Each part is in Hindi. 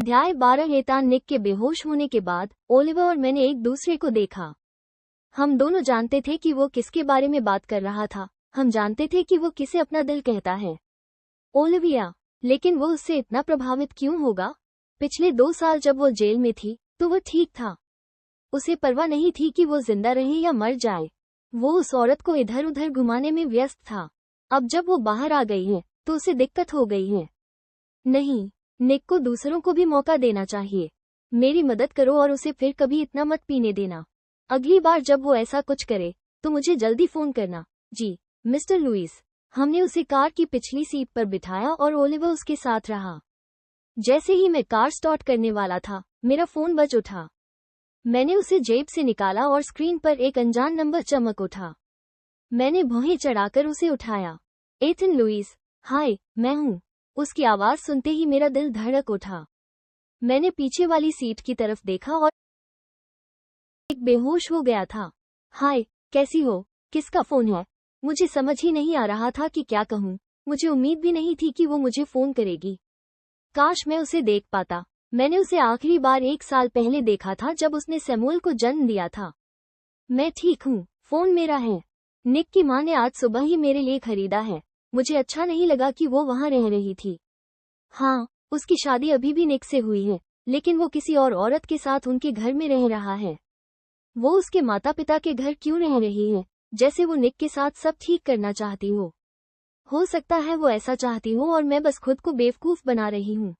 अध्याय 12। एतान निक के बेहोश होने के बाद ओलिवर और मैंने एक दूसरे को देखा। हम दोनों जानते थे कि वो किसके बारे में बात कर रहा था। हम जानते थे कि वो किसे अपना दिल कहता है, ओलिविया। लेकिन वो उससे इतना प्रभावित क्यों होगा? पिछले 2 साल जब वो जेल में थी तो वो ठीक था। उसे परवाह नहीं थी कि वो जिंदा रहे या मर जाए। वो उस औरत को इधर उधर घुमाने में व्यस्त था। अब जब वो बाहर आ गई है तो उसे दिक्कत हो गई है। नहीं, निक को दूसरों को भी मौका देना चाहिए। मेरी मदद करो और उसे फिर कभी इतना मत पीने देना। अगली बार जब वो ऐसा कुछ करे तो मुझे जल्दी फोन करना। जी, मिस्टर लुइस। हमने उसे कार की पिछली सीट पर बिठाया और ओलिवर उसके साथ रहा। जैसे ही मैं कार स्टार्ट करने वाला था, मेरा फोन बज उठा। मैंने उसे जेब से निकाला और स्क्रीन पर एक अनजान नंबर चमक उठा। मैंने भौहें चढ़ाकर उसे उठाया। एथन लुइस, हाय, मैं हूँ। उसकी आवाज सुनते ही मेरा दिल धड़क उठा। मैंने पीछे वाली सीट की तरफ देखा और एक बेहोश हो गया था। हाय, कैसी हो? किसका फोन है? मुझे समझ ही नहीं आ रहा था कि क्या कहूँ। मुझे उम्मीद भी नहीं थी कि वो मुझे फोन करेगी। काश मैं उसे देख पाता। मैंने उसे आखिरी बार 1 साल पहले देखा था जब उसने सैमुअल को जन्म दिया था। मैं ठीक हूँ, फोन मेरा है। निक की माँ ने आज सुबह ही मेरे लिए खरीदा है। मुझे अच्छा नहीं लगा कि वो वहाँ रह रही थी। हाँ, उसकी शादी अभी भी निक से हुई है, लेकिन वो किसी और औरत के साथ उनके घर में रह रहा है। वो उसके माता पिता के घर क्यों रह रही है, जैसे वो निक के साथ सब ठीक करना चाहती हो सकता है वो ऐसा चाहती हो और मैं बस खुद को बेवकूफ बना रही हूँ।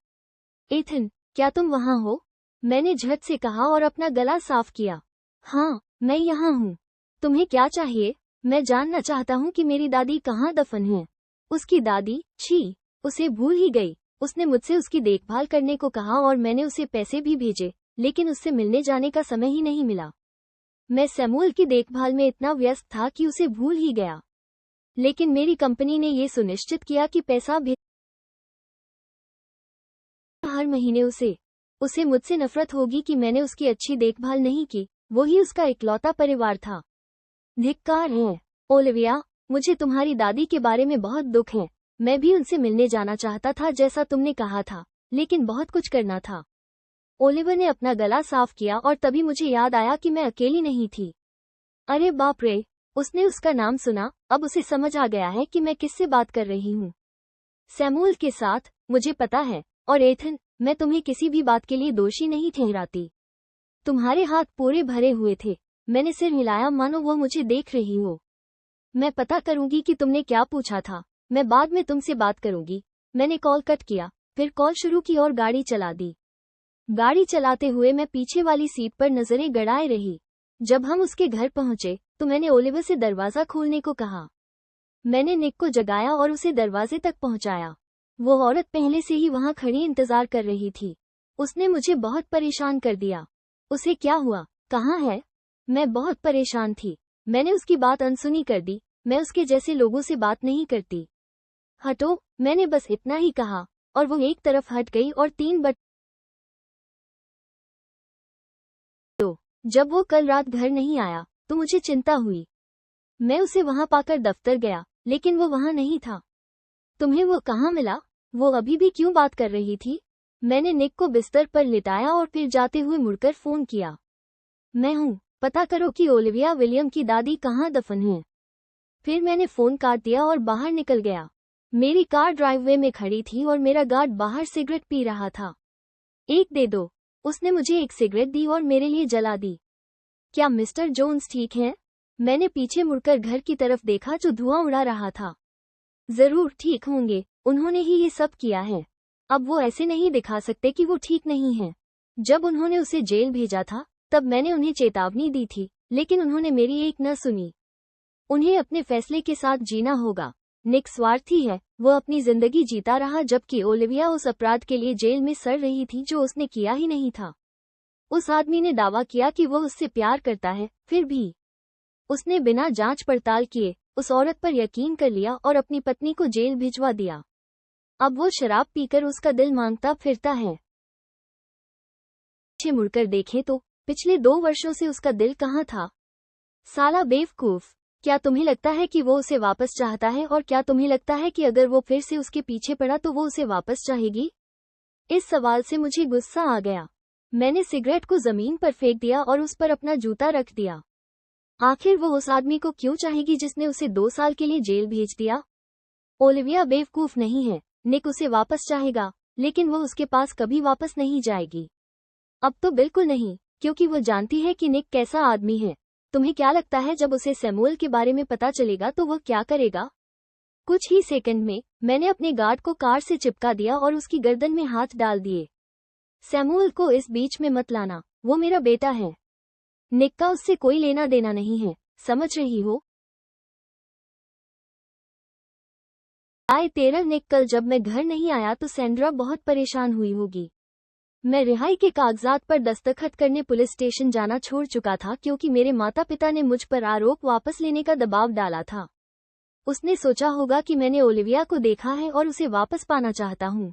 एथन, क्या तुम वहाँ हो? मैंने झट से कहा और अपना गला साफ किया। हाँ, मैं यहाँ हूँ। तुम्हें क्या चाहिए? मैं जानना चाहता हूँ कि मेरी दादी कहाँ दफन है। उसकी दादी? छी, उसे भूल ही गई। उसने मुझसे उसकी देखभाल करने को कहा और मैंने उसे पैसे भी भेजे, लेकिन उससे मिलने जाने का समय ही नहीं मिला। मैं सैमुअल की देखभाल में इतना व्यस्त था कि उसे भूल ही गया। लेकिन मेरी कंपनी ने ये सुनिश्चित किया कि पैसा भी हर महीने उसे मुझसे नफरत होगी कि मैंने उसकी अच्छी देखभाल नहीं की। वो ही उसका इकलौता परिवार था। धिक्कार है, ओलिविया। मुझे तुम्हारी दादी के बारे में बहुत दुख है। मैं भी उनसे मिलने जाना चाहता था जैसा तुमने कहा था, लेकिन बहुत कुछ करना था। ओलिवर ने अपना गला साफ किया और तभी मुझे याद आया कि मैं अकेली नहीं थी। अरे बाप रे, उसने उसका नाम सुना। अब उसे समझ आ गया है कि मैं किससे बात कर रही हूँ। सैमुअल के साथ, मुझे पता है। और एथन, मैं तुम्हें किसी भी बात के लिए दोषी नहीं ठहराती। तुम्हारे हाथ पूरे भरे हुए थे। मैंने सिर हिलाया मानो वो मुझे देख रही हो। मैं पता करूंगी कि तुमने क्या पूछा था। मैं बाद में तुमसे बात करूंगी। मैंने कॉल कट किया, फिर कॉल शुरू की और गाड़ी चला दी। गाड़ी चलाते हुए मैं पीछे वाली सीट पर नजरें गड़ाए रही। जब हम उसके घर पहुंचे तो मैंने ओलिवर से दरवाजा खोलने को कहा। मैंने निक को जगाया और उसे दरवाजे तक पहुंचाया। वो औरत पहले से ही वहां खड़ी इंतजार कर रही थी। उसने मुझे बहुत परेशान कर दिया। उसे क्या हुआ? कहाँ है? मैं बहुत परेशान थी। मैंने उसकी बात अनसुनी कर दी। मैं उसके जैसे लोगों से बात नहीं करती। हटो, मैंने बस इतना ही कहा और वो एक तरफ हट गई और 3 बट जब वो कल रात घर नहीं आया तो मुझे चिंता हुई। मैं उसे वहां पाकर दफ्तर गया, लेकिन वो वहां नहीं था। तुम्हें वो कहाँ मिला? वो अभी भी क्यों बात कर रही थी? मैंने निक को बिस्तर पर लिटाया और फिर जाते हुए मुड़कर फोन किया। मैं हूँ, पता करो कि ओलिविया विलियम की दादी कहाँ दफन है। फिर मैंने फोन काट दिया और बाहर निकल गया। मेरी कार ड्राइववे में खड़ी थी और मेरा गार्ड बाहर सिगरेट पी रहा था। एक दे दो। उसने मुझे एक सिगरेट दी और मेरे लिए जला दी। क्या मिस्टर जोन्स ठीक हैं? मैंने पीछे मुड़कर घर की तरफ देखा जो धुआं उड़ा रहा था। जरूर ठीक होंगे, उन्होंने ही ये सब किया है। अब वो ऐसे नहीं दिखा सकते कि वो ठीक नहीं है। जब उन्होंने उसे जेल भेजा था तब मैंने उन्हें चेतावनी दी थी, लेकिन उन्होंने मेरी एक न सुनी। उन्हें अपने फैसले के साथ जीना होगा। निक स्वार्थी है, वो अपनी जिंदगी जीता रहा जबकि ओलिविया उस अपराध के लिए जेल में सड़ रही थी जो उसने किया ही नहीं था। उस आदमी ने दावा किया कि वो उससे प्यार करता है, फिर भी उसने बिना जांच पड़ताल किए उस औरत पर यकीन कर लिया और अपनी पत्नी को जेल भिजवा दिया। अब वो शराब पीकर उसका दिल मांगता फिरता है। पीछे मुड़कर देखें तो पिछले 2 वर्षों से उसका दिल कहाँ था? साला बेवकूफ, क्या तुम्हें लगता है कि वो उसे वापस चाहता है और क्या तुम्हें लगता है कि अगर वो फिर से उसके पीछे पड़ा तो वो उसे वापस चाहेगी? इस सवाल से मुझे गुस्सा आ गया। मैंने सिगरेट को जमीन पर फेंक दिया और उस पर अपना जूता रख दिया। आखिर वो उस आदमी को क्यों चाहेगी जिसने उसे 2 साल के लिए जेल भेज दिया? ओलिविया बेवकूफ नहीं है। निक उसे वापस चाहेगा, लेकिन वो उसके पास कभी वापस नहीं जाएगी। अब तो बिल्कुल नहीं, क्योंकि वो जानती है कि निक कैसा आदमी है। तुम्हें क्या लगता है जब उसे सैमुअल के बारे में पता चलेगा तो वह क्या करेगा? कुछ ही सेकंड में मैंने अपने गार्ड को कार से चिपका दिया और उसकी गर्दन में हाथ डाल दिए। सैमुअल को इस बीच में मत लाना, वो मेरा बेटा है। निक का उससे कोई लेना देना नहीं है, समझ रही हो? आए तेरह निक, कल जब मैं घर नहीं आया तो सैंड्रा बहुत परेशान हुई होगी। मैं रिहाई के कागजात पर दस्तखत करने पुलिस स्टेशन जाना छोड़ चुका था क्योंकि मेरे माता पिता ने मुझ पर आरोप वापस लेने का दबाव डाला था। उसने सोचा होगा कि मैंने ओलिविया को देखा है और उसे वापस पाना चाहता हूँ।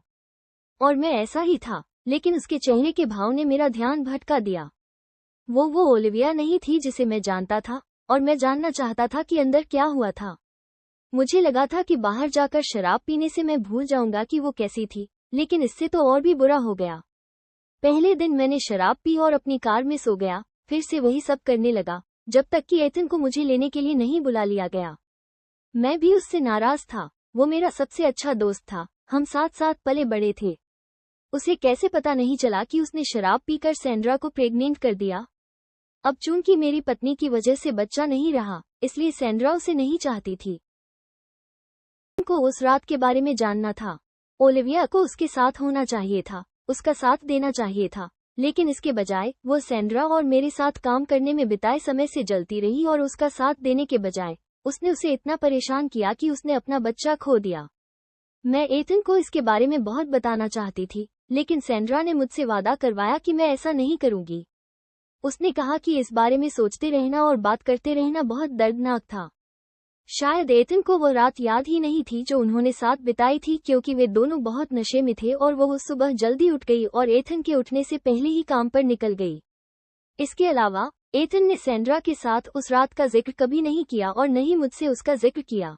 और मैं ऐसा ही था, लेकिन उसके चेहरे के भाव ने मेरा ध्यान भटका दिया। वो ओलिविया नहीं थी जिसे मैं जानता था, और मैं जानना चाहता था कि अंदर क्या हुआ था। मुझे लगा था कि बाहर जाकर शराब पीने से मैं भूल जाऊंगा कि वो कैसी थी, लेकिन इससे तो और भी बुरा हो गया। पहले दिन मैंने शराब पी और अपनी कार में सो गया, फिर से वही सब करने लगा, जब तक कि एथन को मुझे लेने के लिए नहीं बुला लिया गया। मैं भी उससे नाराज था। वो मेरा सबसे अच्छा दोस्त था, हम साथ साथ पले बड़े थे। उसे कैसे पता नहीं चला कि उसने शराब पीकर सैंड्रा को प्रेग्नेंट कर दिया? अब चूंकि मेरी पत्नी की वजह से बच्चा नहीं रहा, इसलिए सैंड्रा उसे नहीं चाहती थी। को उस रात के बारे में जानना था। ओलिविया को उसके साथ होना चाहिए था, उसका साथ देना चाहिए था, लेकिन इसके बजाय वो सैंड्रा और मेरे साथ काम करने में बिताए समय से जलती रही और उसका साथ देने के बजाय उसने उसे इतना परेशान किया कि उसने अपना बच्चा खो दिया। मैं एथन को इसके बारे में बहुत बताना चाहती थी, लेकिन सैंड्रा ने मुझसे वादा करवाया कि मैं ऐसा नहीं करूंगी। उसने कहा कि इस बारे में सोचते रहना और बात करते रहना बहुत दर्दनाक था। शायद एथन को वो रात याद ही नहीं थी जो उन्होंने साथ बिताई थी, क्योंकि वे दोनों बहुत नशे में थे और वो उस सुबह जल्दी उठ गई और एथन के उठने से पहले ही काम पर निकल गई। इसके अलावा एथन ने सैंड्रा के साथ उस रात का जिक्र कभी नहीं किया और न ही मुझसे उसका जिक्र किया,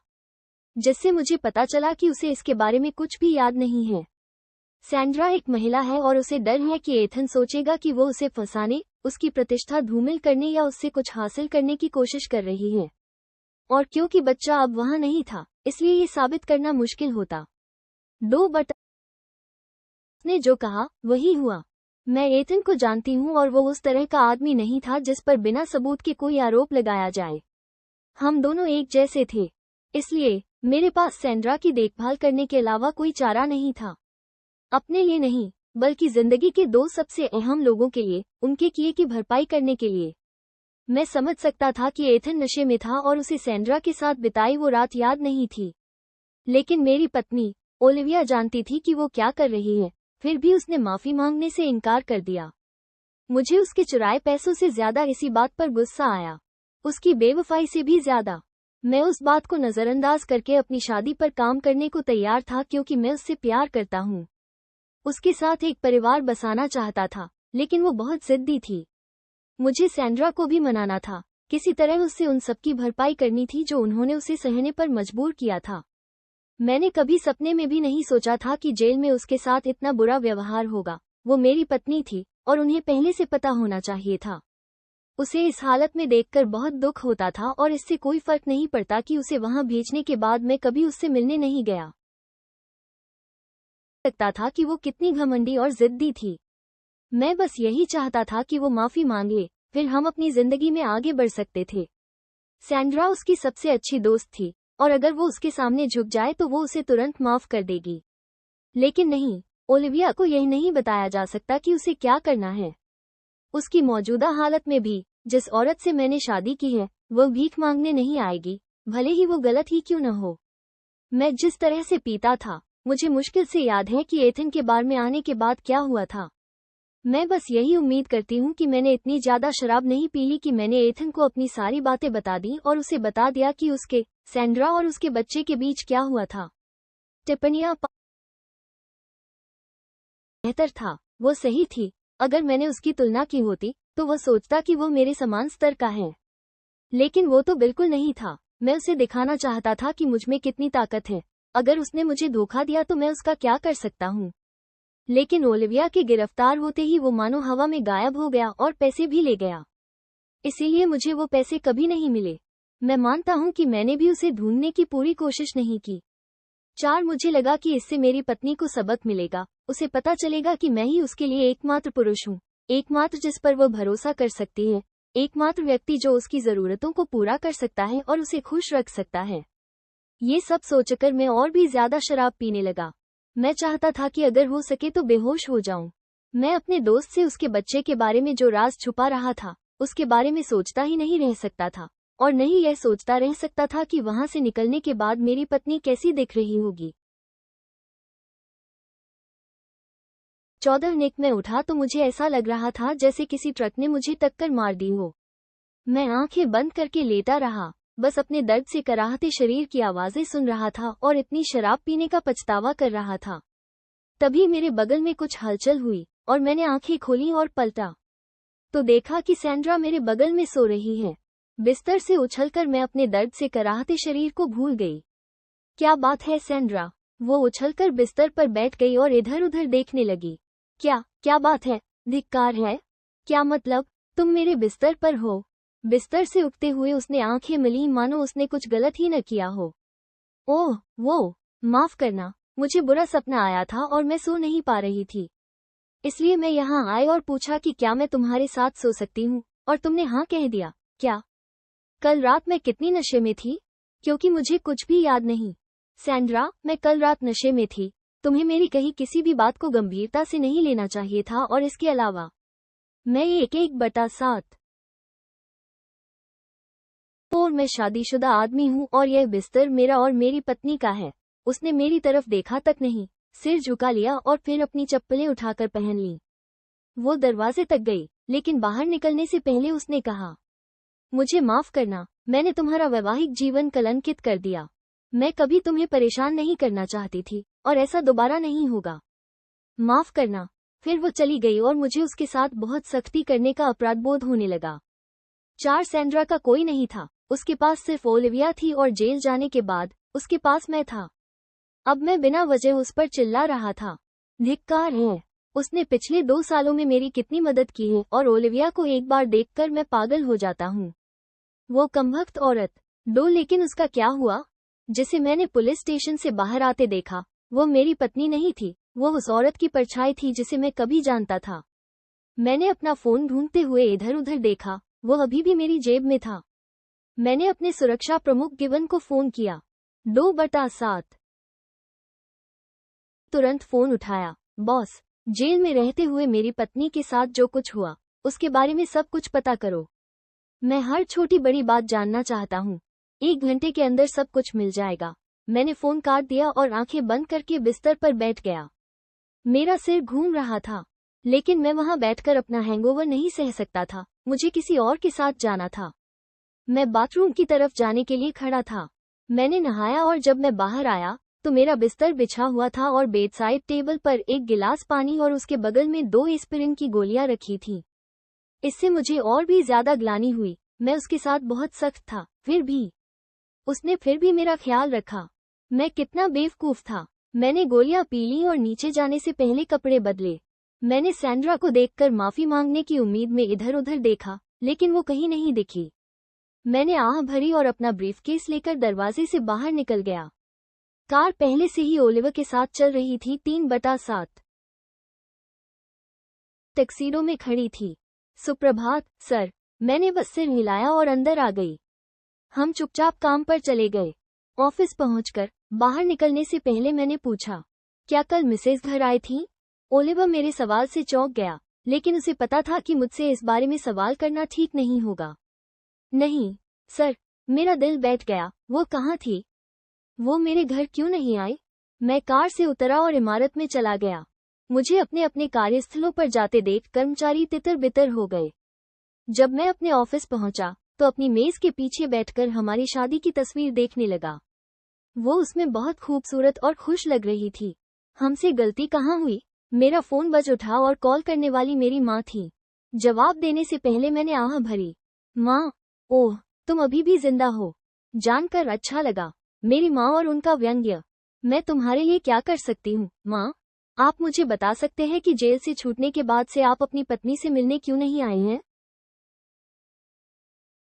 जिससे मुझे पता चला कि उसे इसके बारे में कुछ भी याद नहीं है। सैंड्रा एक महिला है और उसे डर है कि एथन सोचेगा कि वो उसे फंसाने, उसकी प्रतिष्ठा धूमिल करने या उससे कुछ हासिल करने की कोशिश कर रही है। और क्योंकि बच्चा अब वहां नहीं था, इसलिए ये साबित करना मुश्किल होता। उसने जो कहा वही हुआ। मैं एथन को जानती हूँ और वो उस तरह का आदमी नहीं था जिस पर बिना सबूत के कोई आरोप लगाया जाए। हम दोनों एक जैसे थे, इसलिए मेरे पास सैंड्रा की देखभाल करने के अलावा कोई चारा नहीं था। अपने लिए नहीं, बल्कि जिंदगी के दो सबसे अहम लोगों के लिए, उनके किए की भरपाई करने के लिए। मैं समझ सकता था कि एथन नशे में था और उसे सैंड्रा के साथ बिताई वो रात याद नहीं थी, लेकिन मेरी पत्नी ओलिविया जानती थी कि वो क्या कर रही है, फिर भी उसने माफी मांगने से इनकार कर दिया। मुझे उसके चुराए पैसों से ज्यादा इसी बात पर गुस्सा आया, उसकी बेवफाई से भी ज्यादा। मैं उस बात को नजरअंदाज करके अपनी शादी पर काम करने को तैयार था, क्योंकि मैं उससे प्यार करता हूँ। उसके साथ एक परिवार बसाना चाहता था, लेकिन वो बहुत जिद्दी थी। मुझे सैंड्रा को भी मनाना था, किसी तरह उससे उन सबकी भरपाई करनी थी जो उन्होंने उसे सहने पर मजबूर किया था। मैंने कभी सपने में भी नहीं सोचा था कि जेल में उसके साथ इतना बुरा व्यवहार होगा। वो मेरी पत्नी थी और उन्हें पहले से पता होना चाहिए था। उसे इस हालत में देखकर बहुत दुख होता था और इससे कोई फर्क नहीं पड़ता कि उसे वहां भेजने के बाद मैं कभी उससे मिलने नहीं गया। लगता था कि वो कितनी घमंडी और जिद्दी थी। मैं बस यही चाहता था कि वो माफी मांगे, फिर हम अपनी जिंदगी में आगे बढ़ सकते थे। सैंड्रा उसकी सबसे अच्छी दोस्त थी, और अगर वो उसके सामने झुक जाए तो वो उसे तुरंत माफ कर देगी। लेकिन नहीं, ओलिविया को यह नहीं बताया जा सकता कि उसे क्या करना है। उसकी मौजूदा हालत में भी जिस औरत से मैंने शादी की है, वह भीख मांगने नहीं आएगी, भले ही वो गलत ही क्यों न हो। मैं जिस तरह से पीता था, मुझे मुश्किल से याद है कि एथन के बार में आने के बाद क्या हुआ था। मैं बस यही उम्मीद करती हूँ कि मैंने इतनी ज्यादा शराब नहीं पी ली कि मैंने एथन को अपनी सारी बातें बता दी और उसे बता दिया कि उसके, सैंड्रा और उसके बच्चे के बीच क्या हुआ था। टिप्पणियां बेहतर था, वो सही थी। अगर मैंने उसकी तुलना की होती तो वह सोचता कि वो मेरे समान स्तर का है, लेकिन वो तो बिल्कुल नहीं था। मैं उसे दिखाना चाहता था कि मुझ में कितनी ताकत है। अगर उसने मुझे धोखा दिया तो मैं उसका क्या कर सकता हूँ। लेकिन ओलिविया के गिरफ्तार होते ही वो मानो हवा में गायब हो गया और पैसे भी ले गया। इसीलिए मुझे वो पैसे कभी नहीं मिले। मैं मानता हूँ कि मैंने भी उसे ढूंढने की पूरी कोशिश नहीं की। 4 मुझे लगा कि इससे मेरी पत्नी को सबक मिलेगा, उसे पता चलेगा कि मैं ही उसके लिए एकमात्र पुरुष हूँ, एकमात्र जिस पर वह भरोसा कर सकती है, एकमात्र व्यक्ति जो उसकी जरूरतों को पूरा कर सकता है और उसे खुश रख सकता है। ये सब सोचकर मैं और भी ज्यादा शराब पीने लगा। मैं चाहता था कि अगर हो सके तो बेहोश हो जाऊं। मैं अपने दोस्त से उसके बच्चे के बारे में जो राज छुपा रहा था, उसके बारे में सोचता ही नहीं रह सकता था, और नहीं यह सोचता रह सकता था कि वहां से निकलने के बाद मेरी पत्नी कैसी दिख रही होगी। 14 निक में उठा तो मुझे ऐसा लग रहा था जैसे किसी ट्रक ने मुझे टक्कर मार दी हो। मैं आंखें बंद करके लेटा रहा, बस अपने दर्द से कराहते शरीर की आवाजें सुन रहा था और इतनी शराब पीने का पछतावा कर रहा था। तभी मेरे बगल में कुछ हलचल हुई और मैंने आंखें खोली और पलटा तो देखा कि सैंड्रा मेरे बगल में सो रही है। बिस्तर से उछलकर मैं अपने दर्द से कराहते शरीर को भूल गई। क्या बात है सैंड्रा? वो उछलकर बिस्तर पर बैठ गई और इधर उधर देखने लगी। क्या बात है? धिक्कार है? क्या मतलब? तुम मेरे बिस्तर पर हो? बिस्तर से उठते हुए उसने आंखें मिली मानो उसने कुछ गलत ही न किया हो। ओह माफ करना, मुझे बुरा सपना आया था और मैं सो नहीं पा रही थी, इसलिए मैं यहाँ आई और पूछा कि क्या मैं तुम्हारे साथ सो सकती हूँ, और तुमने हाँ कह दिया। क्या? कल रात मैं कितनी नशे में थी? क्योंकि मुझे कुछ भी याद नहीं। सैंड्रा, मैं कल रात नशे में थी। तुम्हें मेरी कही किसी भी बात को गंभीरता से नहीं लेना चाहिए था, और इसके अलावा मैं 1/7 और मैं शादीशुदा आदमी हूँ और यह बिस्तर मेरा और मेरी पत्नी का है। उसने मेरी तरफ देखा तक नहीं, सिर झुका लिया और फिर अपनी चप्पलें उठाकर पहन ली। वो दरवाजे तक गई, लेकिन बाहर निकलने से पहले उसने कहा, मुझे माफ करना, मैंने तुम्हारा वैवाहिक जीवन कलंकित कर दिया। मैं कभी तुम्हें परेशान नहीं करना चाहती थी और ऐसा दोबारा नहीं होगा। माफ करना। फिर वो चली गई और मुझे उसके साथ बहुत सख्ती करने का अपराधबोध होने लगा। 4 सैंड्रा का कोई नहीं था, उसके पास सिर्फ ओलिविया थी और जेल जाने के बाद उसके पास मैं था। अब मैं बिना वजह उस पर चिल्ला रहा था। धिक्कार है। उसने पिछले 2 सालों में मेरी कितनी मदद की है और ओलिविया को एक बार देखकर मैं पागल हो जाता हूँ। वो कमबख्त औरत। लेकिन उसका क्या हुआ? जिसे मैंने पुलिस स्टेशन से बाहर आते देखा, वो मेरी पत्नी नहीं थी, वो उस औरत की परछाई थी जिसे मैं कभी जानता था। मैंने अपना फोन ढूंढते हुए इधर उधर देखा, वो अभी भी मेरी जेब में था। मैंने अपने सुरक्षा प्रमुख गिवन को फोन किया। 2/7 तुरंत फोन उठाया। बॉस, जेल में रहते हुए मेरी पत्नी के साथ जो कुछ हुआ, उसके बारे में सब कुछ पता करो। मैं हर छोटी बड़ी बात जानना चाहता हूँ। 1 घंटे के अंदर सब कुछ मिल जाएगा। मैंने फोन काट दिया और आंखें बंद करके बिस्तर पर बैठ गया। मेरा सिर घूम रहा था, लेकिन मैं वहां बैठकर अपना हैंगओवर नहीं सह सकता था। मुझे किसी और के साथ जाना था। मैं बाथरूम की तरफ जाने के लिए खड़ा था। मैंने नहाया और जब मैं बाहर आया तो मेरा बिस्तर बिछा हुआ था और बेडसाइड टेबल पर एक गिलास पानी और उसके बगल में 2 एस्पिरिन की गोलियां रखी थीं। इससे मुझे और भी ज्यादा ग्लानि हुई। मैं उसके साथ बहुत सख्त था, उसने फिर भी मेरा ख्याल रखा। मैं कितना बेवकूफ था। मैंने गोलियां पी ली और नीचे जाने से पहले कपड़े बदले। मैंने सैंड्रा को देखकर माफी मांगने की उम्मीद में इधर उधर देखा, लेकिन वो कहीं नहीं दिखी। मैंने आह भरी और अपना ब्रीफकेस लेकर दरवाजे से बाहर निकल गया। कार पहले से ही ओलिवर के साथ चल रही थी। 3/7 टैक्सीडो में खड़ी थी। सुप्रभात सर। मैंने बस सिर हिलाया और अंदर आ गई। हम चुपचाप काम पर चले गए। ऑफिस पहुंचकर बाहर निकलने से पहले मैंने पूछा, क्या कल मिसेज घर आई थी? ओलिवर मेरे सवाल से चौंक गया, लेकिन उसे पता था कि मुझसे इस बारे में सवाल करना ठीक नहीं होगा। नहीं सर। मेरा दिल बैठ गया। वो कहाँ थी? वो मेरे घर क्यों नहीं आई? मैं कार से उतरा और इमारत में चला गया। मुझे अपने अपने कार्यस्थलों पर जाते देख कर्मचारी तितर बितर हो गए। जब मैं अपने ऑफिस पहुंचा तो अपनी मेज के पीछे बैठकर हमारी शादी की तस्वीर देखने लगा। वो उसमें बहुत खूबसूरत और खुश लग रही थी। हमसे गलती कहाँ हुई? मेरा फोन बज उठा और कॉल करने वाली मेरी माँ थी। जवाब देने से पहले मैंने आह भरी, माँ, ओह, तुम अभी भी जिंदा हो। जानकर अच्छा लगा। मेरी माँ और उनका व्यंग्य, मैं तुम्हारे लिए क्या कर सकती हूँ माँ? आप मुझे बता सकते हैं कि जेल से छूटने के बाद से आप अपनी पत्नी से मिलने क्यों नहीं आए हैं?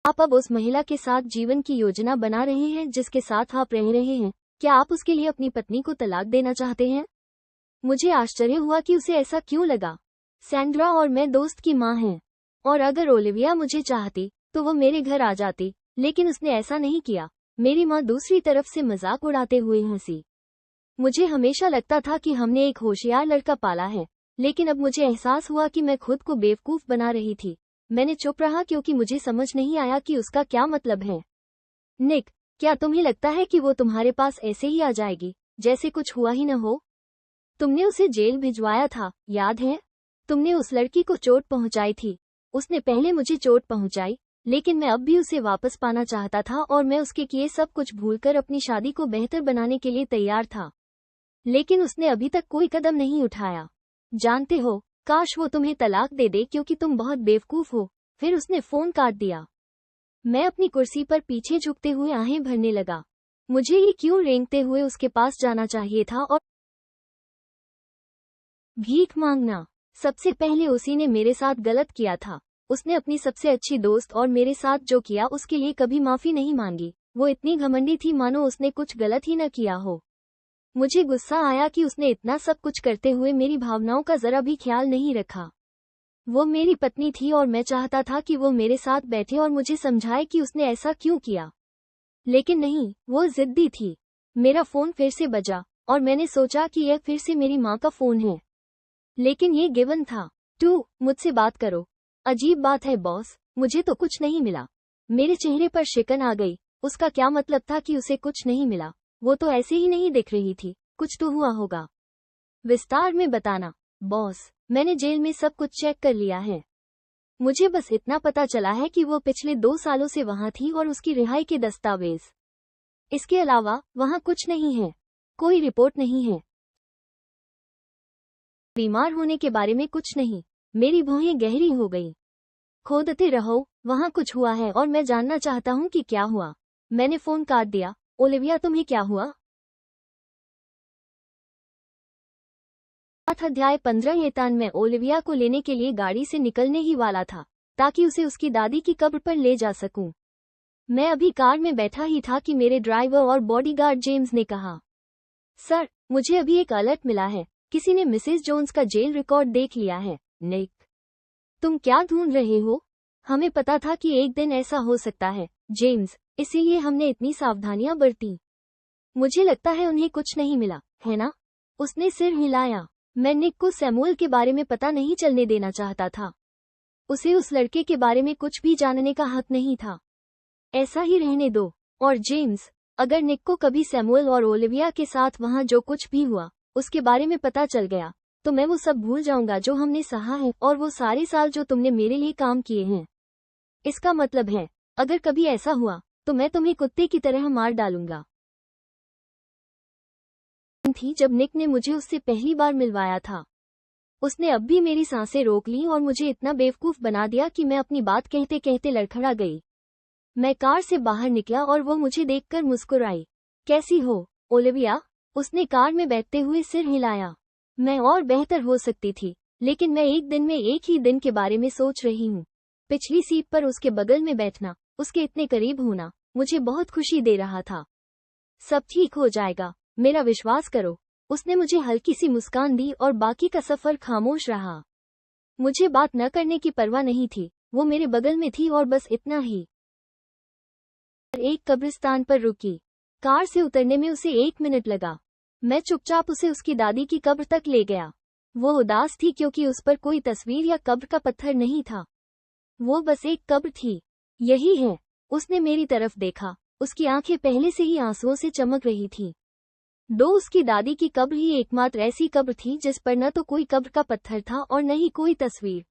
आप अब उस महिला के साथ जीवन की योजना बना रहे हैं जिसके साथ आप रह रहे हैं। क्या आप उसके लिए अपनी पत्नी को तलाक देना चाहते हैं? मुझे आश्चर्य हुआ कि उसे ऐसा क्यों लगा। सैंड्रा और मैं दोस्त की माँ हैं, और अगर ओलिविया मुझे चाहती तो वो मेरे घर आ जाती, लेकिन उसने ऐसा नहीं किया। मेरी माँ दूसरी तरफ से मजाक उड़ाते हुए हंसी। मुझे हमेशा लगता था कि हमने एक होशियार लड़का पाला है, लेकिन अब मुझे एहसास हुआ कि मैं खुद को बेवकूफ बना रही थी। मैंने चुप रहा क्योंकि मुझे समझ नहीं आया कि उसका क्या मतलब है। निक, क्या तुम्हें लगता है कि वो तुम्हारे पास ऐसे ही आ जाएगी, जैसे कुछ हुआ ही न हो? तुमने उसे जेल भिजवाया था, याद है? तुमने उस लड़की को चोट पहुंचाई थी। उसने पहले मुझे चोट पहुंचाई, लेकिन मैं अब भी उसे वापस पाना चाहता था और मैं उसके किए सब कुछ भूलकर अपनी शादी को बेहतर बनाने के लिए तैयार था। लेकिन उसने अभी तक कोई कदम नहीं उठाया। जानते हो, काश वो तुम्हें तलाक दे दे क्योंकि तुम बहुत बेवकूफ हो। फिर उसने फोन काट दिया। मैं अपनी कुर्सी पर पीछे झुकते हुए आहें भरने लगा। मुझे ये क्यों रेंगते हुए उसके पास जाना चाहिए था और भीख मांगना। सबसे पहले उसी ने मेरे साथ गलत किया था। उसने अपनी सबसे अच्छी दोस्त और मेरे साथ जो किया उसके लिए कभी माफी नहीं मांगी। वो इतनी घमंडी थी मानो उसने कुछ गलत ही न किया हो। मुझे गुस्सा आया कि उसने इतना सब कुछ करते हुए मेरी भावनाओं का जरा भी ख्याल नहीं रखा। वो मेरी पत्नी थी और मैं चाहता था कि वो मेरे साथ बैठे और मुझे समझाए कि उसने ऐसा क्यों किया। लेकिन नहीं, वो जिद्दी थी। मेरा फोन फिर से बजा और मैंने सोचा कि यह फिर से मेरी माँ का फोन है। लेकिन ये गिवन था। मुझसे बात करो। अजीब बात है बॉस, मुझे तो कुछ नहीं मिला। मेरे चेहरे पर शिकन आ गई। उसका क्या मतलब था कि उसे कुछ नहीं मिला? वो तो ऐसे ही नहीं दिख रही थी, कुछ तो हुआ होगा। विस्तार में बताना। बॉस, मैंने जेल में सब कुछ चेक कर लिया है। मुझे बस इतना पता चला है कि वो पिछले 2 सालों से वहां थी और उसकी रिहाई के दस्तावेज। इसके अलावा वहां कुछ नहीं है। कोई रिपोर्ट नहीं है। बीमार होने के बारे में कुछ नहीं। मेरी भौहें गहरी हो गई। खोदते रहो, वहां कुछ हुआ है और मैं जानना चाहता हूं कि क्या हुआ। मैंने फोन काट दिया। ओलिविया, तुम्हें क्या हुआ? अध्याय 15। एतान में ओलिविया को लेने के लिए गाड़ी से निकलने ही वाला था, ताकि उसे उसकी दादी की कब्र पर ले जा सकूं। मैं अभी कार में बैठा ही था कि मेरे ड्राइवर और बॉडीगार्ड जेम्स ने कहा, सर, मुझे अभी एक अलर्ट मिला है। किसी ने मिसेस जोन्स का जेल रिकॉर्ड देख लिया है। निक, तुम क्या ढूंढ रहे हो? हमें पता था कि एक दिन ऐसा हो सकता है, जेम्स, इसीलिए हमने इतनी सावधानियां बरती। मुझे लगता है उन्हें कुछ नहीं मिला, है ना? उसने सिर हिलाया। मैं निक को सैमुअल के बारे में पता नहीं चलने देना चाहता था। उसे उस लड़के के बारे में कुछ भी जानने का हक नहीं था। ऐसा ही रहने दो। और जेम्स, अगर निक को कभी सैमुअल और ओलिविया के साथ वहां जो कुछ भी हुआ उसके बारे में पता चल गया, तो मैं वो सब भूल जाऊंगा जो हमने सहा है और वो सारे साल जो तुमने मेरे लिए काम किए हैं। इसका मतलब है, अगर कभी ऐसा हुआ तो मैं तुम्हें कुत्ते की तरह मार डालूंगा। थी जब निक ने मुझे उससे पहली बार मिलवाया था। उसने अब भी मेरी सांसें रोक ली और मुझे इतना बेवकूफ बना दिया कि मैं अपनी बात कहते कहते लड़खड़ा गई। मैं कार से बाहर निकला और वो मुझे देखकर मुस्कुराई। कैसी हो, ओलिविया? उसने कार में बैठते हुए सिर हिलाया। मैं और बेहतर हो सकती थी, लेकिन मैं एक दिन में एक ही दिन के बारे में सोच रही हूँ। पिछली सीट पर उसके बगल में बैठना, उसके इतने करीब होना, मुझे बहुत खुशी दे रहा था। सब ठीक हो जाएगा, मेरा विश्वास करो। उसने मुझे हल्की सी मुस्कान दी और बाकी का सफर खामोश रहा। मुझे बात न करने की परवाह नहीं थी। वो मेरे बगल में थी और बस इतना ही। एक कब्रिस्तान पर रुकी। कार से उतरने में उसे 1 मिनट लगा। मैं चुपचाप उसे उसकी दादी की कब्र तक ले गया। वो उदास थी क्योंकि उस पर कोई तस्वीर या कब्र का पत्थर नहीं था। वो बस एक कब्र थी। यही है। उसने मेरी तरफ देखा। उसकी आंखें पहले से ही आंसुओं से चमक रही थीं। उसकी दादी की कब्र ही एकमात्र ऐसी कब्र थी जिस पर न तो कोई कब्र का पत्थर था और न ही कोई तस्वीर।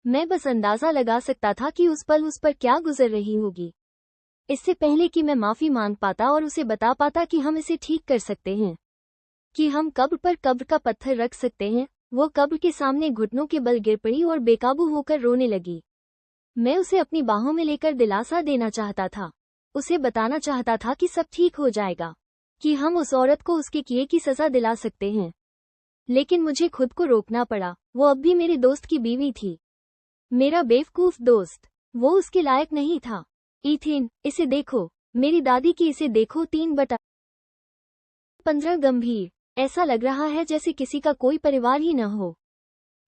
मैं बस अंदाजा लगा सकता था कि उस पल उस पर क्या गुजर रही होगी। इससे पहले कि मैं माफी मांग पाता और उसे बता पाता कि हम इसे ठीक कर सकते हैं, कि हम कब्र पर कब्र का पत्थर रख सकते हैं, वो कब्र के सामने घुटनों के बल गिर पड़ी और बेकाबू होकर रोने लगी। मैं उसे अपनी बाहों में लेकर दिलासा देना चाहता था। उसे बताना चाहता था कि सब ठीक हो जाएगा, कि हम उस औरत को उसके किए की सजा दिला सकते हैं। लेकिन मुझे खुद को रोकना पड़ा, वो अब भी मेरे दोस्त की बीवी थी। मेरा बेवकूफ दोस्त, वो उसके लायक नहीं था। ईथेन, इसे देखो, मेरी दादी की इसे देखो। 3/15 गंभीर, ऐसा लग रहा है जैसे किसी का कोई परिवार ही न हो।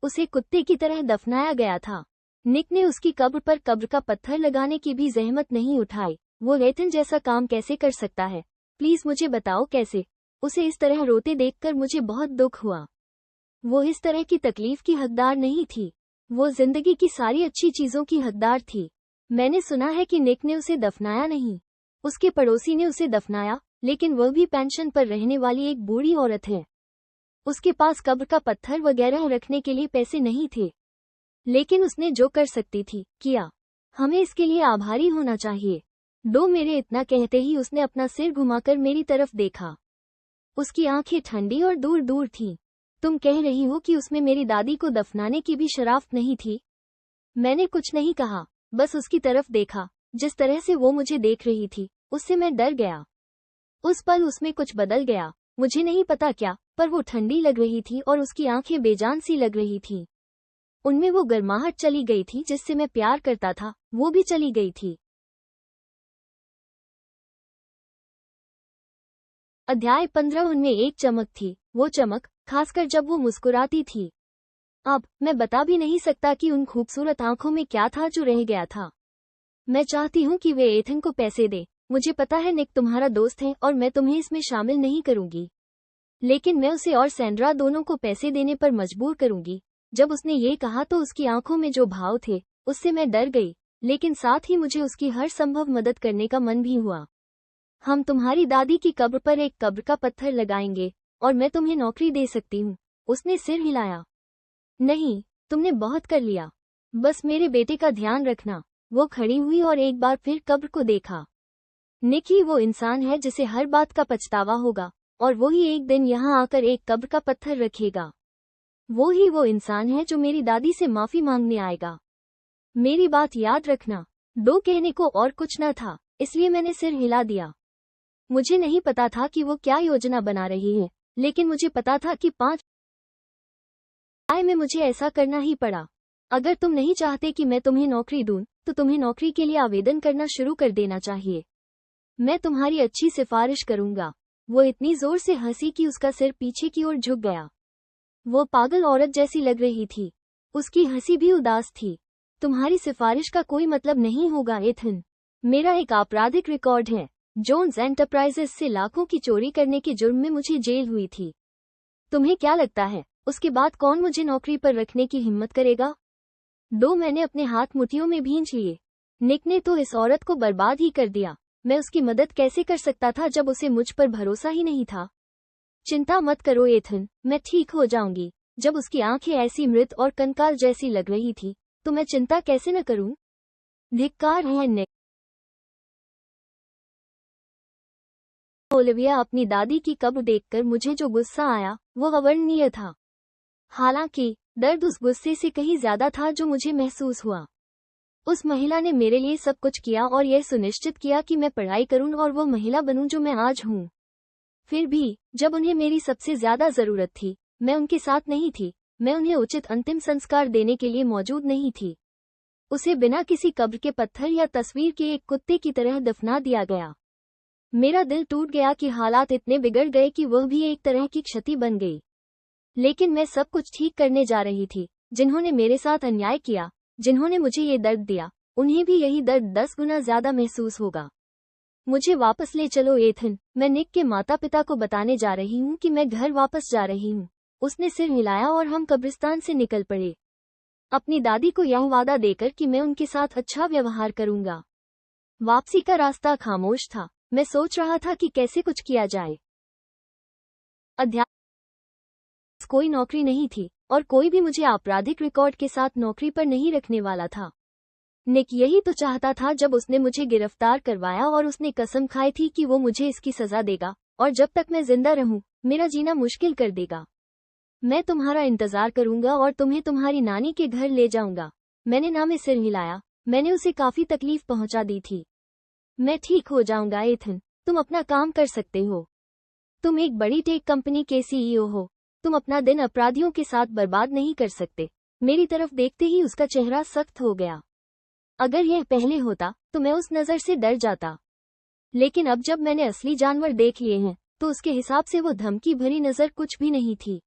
उसे कुत्ते की तरह दफनाया गया था। निक ने उसकी कब्र पर कब्र का पत्थर लगाने की भी जहमत नहीं उठाई। वो एथन जैसा काम कैसे कर सकता है? प्लीज मुझे बताओ कैसे। उसे इस तरह रोते देखकर मुझे बहुत दुख हुआ। वो इस तरह की तकलीफ की हकदार नहीं थी। वो जिंदगी की सारी अच्छी चीजों की हकदार थी। मैंने सुना है कि निक ने उसे दफनाया नहीं, उसके पड़ोसी ने उसे दफनाया, लेकिन वह भी पेंशन पर रहने वाली एक बूढ़ी औरत है। उसके पास कब्र का पत्थर वगैरह रखने के लिए पैसे नहीं थे, लेकिन उसने जो कर सकती थी किया। हमें इसके लिए आभारी होना चाहिए। मेरे इतना कहते ही उसने अपना सिर घुमाकर मेरी तरफ देखा। उसकी आंखें ठंडी और दूर दूर थीं। तुम कह रही हो कि उसमें मेरी दादी को दफनाने की भी शराफत नहीं थी? मैंने कुछ नहीं कहा, बस उसकी तरफ देखा। जिस तरह से वो मुझे देख रही थी, उससे मैं डर गया। उस पल उसमें कुछ बदल गया, मुझे नहीं पता क्या, पर वो ठंडी लग रही थी और उसकी आंखें बेजान सी लग रही थीं। उनमें वो गर्माहट चली गई थी जिससे मैं प्यार करता था, वो भी चली गई थी। अध्याय 15। उनमें एक चमक थी, वो चमक खासकर जब वो मुस्कुराती थी। अब मैं बता भी नहीं सकता कि उन खूबसूरत आंखों में क्या था जो रह गया था। मैं चाहती हूँ कि वे एथन को पैसे दे। मुझे पता है निक तुम्हारा दोस्त है और मैं तुम्हें इसमें शामिल नहीं करूंगी, लेकिन मैं उसे और सैंड्रा दोनों को पैसे देने पर मजबूर करूंगी। जब उसने ये कहा तो उसकी आंखों में जो भाव थे, उससे मैं डर गई, लेकिन साथ ही मुझे उसकी हर संभव मदद करने का मन भी हुआ। हम तुम्हारी दादी की कब्र पर एक कब्र का पत्थर लगाएंगे और मैं तुम्हें नौकरी दे सकती हूँ। उसने सिर हिलाया। नहीं, तुमने बहुत कर लिया, बस मेरे बेटे का ध्यान रखना। वो खड़ी हुई और एक बार फिर कब्र को देखा। निक ही वो इंसान है जिसे हर बात का पछतावा होगा, और वो ही एक दिन यहाँ आकर एक कब्र का पत्थर रखेगा। वो ही वो इंसान है जो मेरी दादी से माफी मांगने आएगा। मेरी बात याद रखना। कहने को और कुछ न था, इसलिए मैंने सिर हिला दिया। मुझे नहीं पता था कि वो क्या योजना बना रही है, लेकिन मुझे पता था कि 5 में मुझे ऐसा करना ही पड़ा। अगर तुम नहीं चाहते कि मैं तुम्हें नौकरी दूं, तो तुम्हें नौकरी के लिए आवेदन करना शुरू कर देना चाहिए। मैं तुम्हारी अच्छी सिफारिश करूंगा। वो इतनी जोर से हंसी कि उसका सिर पीछे की ओर झुक गया। वो पागल औरत जैसी लग रही थी। उसकी हंसी भी उदास थी। तुम्हारी सिफारिश का कोई मतलब नहीं होगा एथन। मेरा एक आपराधिक रिकॉर्ड है। जोन्स एंटरप्राइजेस से लाखों की चोरी करने के जुर्म में मुझे जेल हुई थी। तुम्हें क्या लगता है उसके बाद कौन मुझे नौकरी पर रखने की हिम्मत करेगा? मैंने अपने हाथ मुट्ठियों में भींच लिए। निक ने तो इस औरत को बर्बाद ही कर दिया। मैं उसकी मदद कैसे कर सकता था जब उसे मुझ पर भरोसा ही नहीं था? चिंता मत करो एथन, मैं ठीक हो जाऊंगी। जब उसकी आंखें ऐसी मृत और कंकाल जैसी लग रही थी, तो मैं चिंता कैसे न करूं? धिक्कार है निक। ओलिविया, अपनी दादी की कब्र देखकर मुझे जो गुस्सा आया वो अवर्णनीय था। हालांकि दर्द उस गुस्से से कहीं ज्यादा था जो मुझे महसूस हुआ। उस महिला ने मेरे लिए सब कुछ किया और यह सुनिश्चित किया कि मैं पढ़ाई करूं और वो महिला बनूं जो मैं आज हूं। फिर भी जब उन्हें मेरी सबसे ज्यादा जरूरत थी, मैं उनके साथ नहीं थी। मैं उन्हें उचित अंतिम संस्कार देने के लिए मौजूद नहीं थी। उसे बिना किसी कब्र के पत्थर या तस्वीर के एक कुत्ते की तरह दफना दिया गया। मेरा दिल टूट गया कि हालात इतने बिगड़ गए कि वह भी एक तरह की क्षति बन गई। लेकिन मैं सब कुछ ठीक करने जा रही थी। जिन्होंने मेरे साथ अन्याय किया, जिन्होंने मुझे ये दर्द दिया, उन्हें भी यही दर्द 10 गुना ज्यादा महसूस होगा। मुझे वापस ले चलो एथन। मैं निक के माता पिता को बताने जा रही हूँ कि मैं घर वापस जा रही हूँ। उसने सिर हिलाया और हम कब्रिस्तान से निकल पड़े, अपनी दादी को यह वादा देकर कि मैं उनके साथ अच्छा व्यवहार करूंगा। वापसी का रास्ता खामोश था। मैं सोच रहा था कि कैसे कुछ किया जाए। अध्याय। कोई नौकरी नहीं थी और कोई भी मुझे आपराधिक रिकॉर्ड के साथ नौकरी पर नहीं रखने वाला था। निक यही तो चाहता था जब उसने मुझे गिरफ्तार करवाया और उसने कसम खाई थी कि वो मुझे इसकी सजा देगा और जब तक मैं जिंदा रहूं, मेरा जीना मुश्किल कर देगा। मैं तुम्हारा इंतजार करूंगा और तुम्हें तुम्हारी नानी के घर ले जाऊंगा। मैंने ना में सिर हिलाया। मैंने उसे काफी तकलीफ पहुंचा दी थी। मैं ठीक हो जाऊंगा एथन, तुम अपना काम कर सकते हो। तुम एक बड़ी टेक कंपनी के CEO हो। तुम अपना दिन अपराधियों के साथ बर्बाद नहीं कर सकते। मेरी तरफ देखते ही उसका चेहरा सख्त हो गया। अगर यह पहले होता तो मैं उस नज़र से डर जाता, लेकिन अब जब मैंने असली जानवर देख लिए हैं तो उसके हिसाब से वो धमकी भरी नज़र कुछ भी नहीं थी।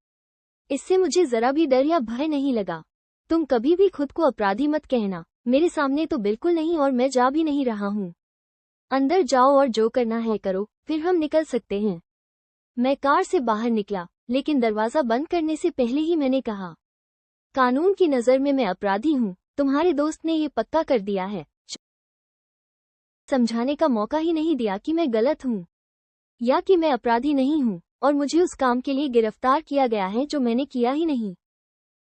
इससे मुझे जरा भी डर या भय नहीं लगा। तुम कभी भी खुद को अपराधी मत कहना, मेरे सामने तो बिल्कुल नहीं, और मैं जा भी नहीं रहा हूँ। अंदर जाओ और जो करना है करो, फिर हम निकल सकते हैं। मैं कार से बाहर निकला, लेकिन दरवाजा बंद करने से पहले ही मैंने कहा, कानून की नज़र में मैं अपराधी हूँ। तुम्हारे दोस्त ने ये पक्का कर दिया है, समझाने का मौका ही नहीं दिया कि मैं गलत हूँ या कि मैं अपराधी नहीं हूँ, और मुझे उस काम के लिए गिरफ्तार किया गया है जो मैंने किया ही नहीं।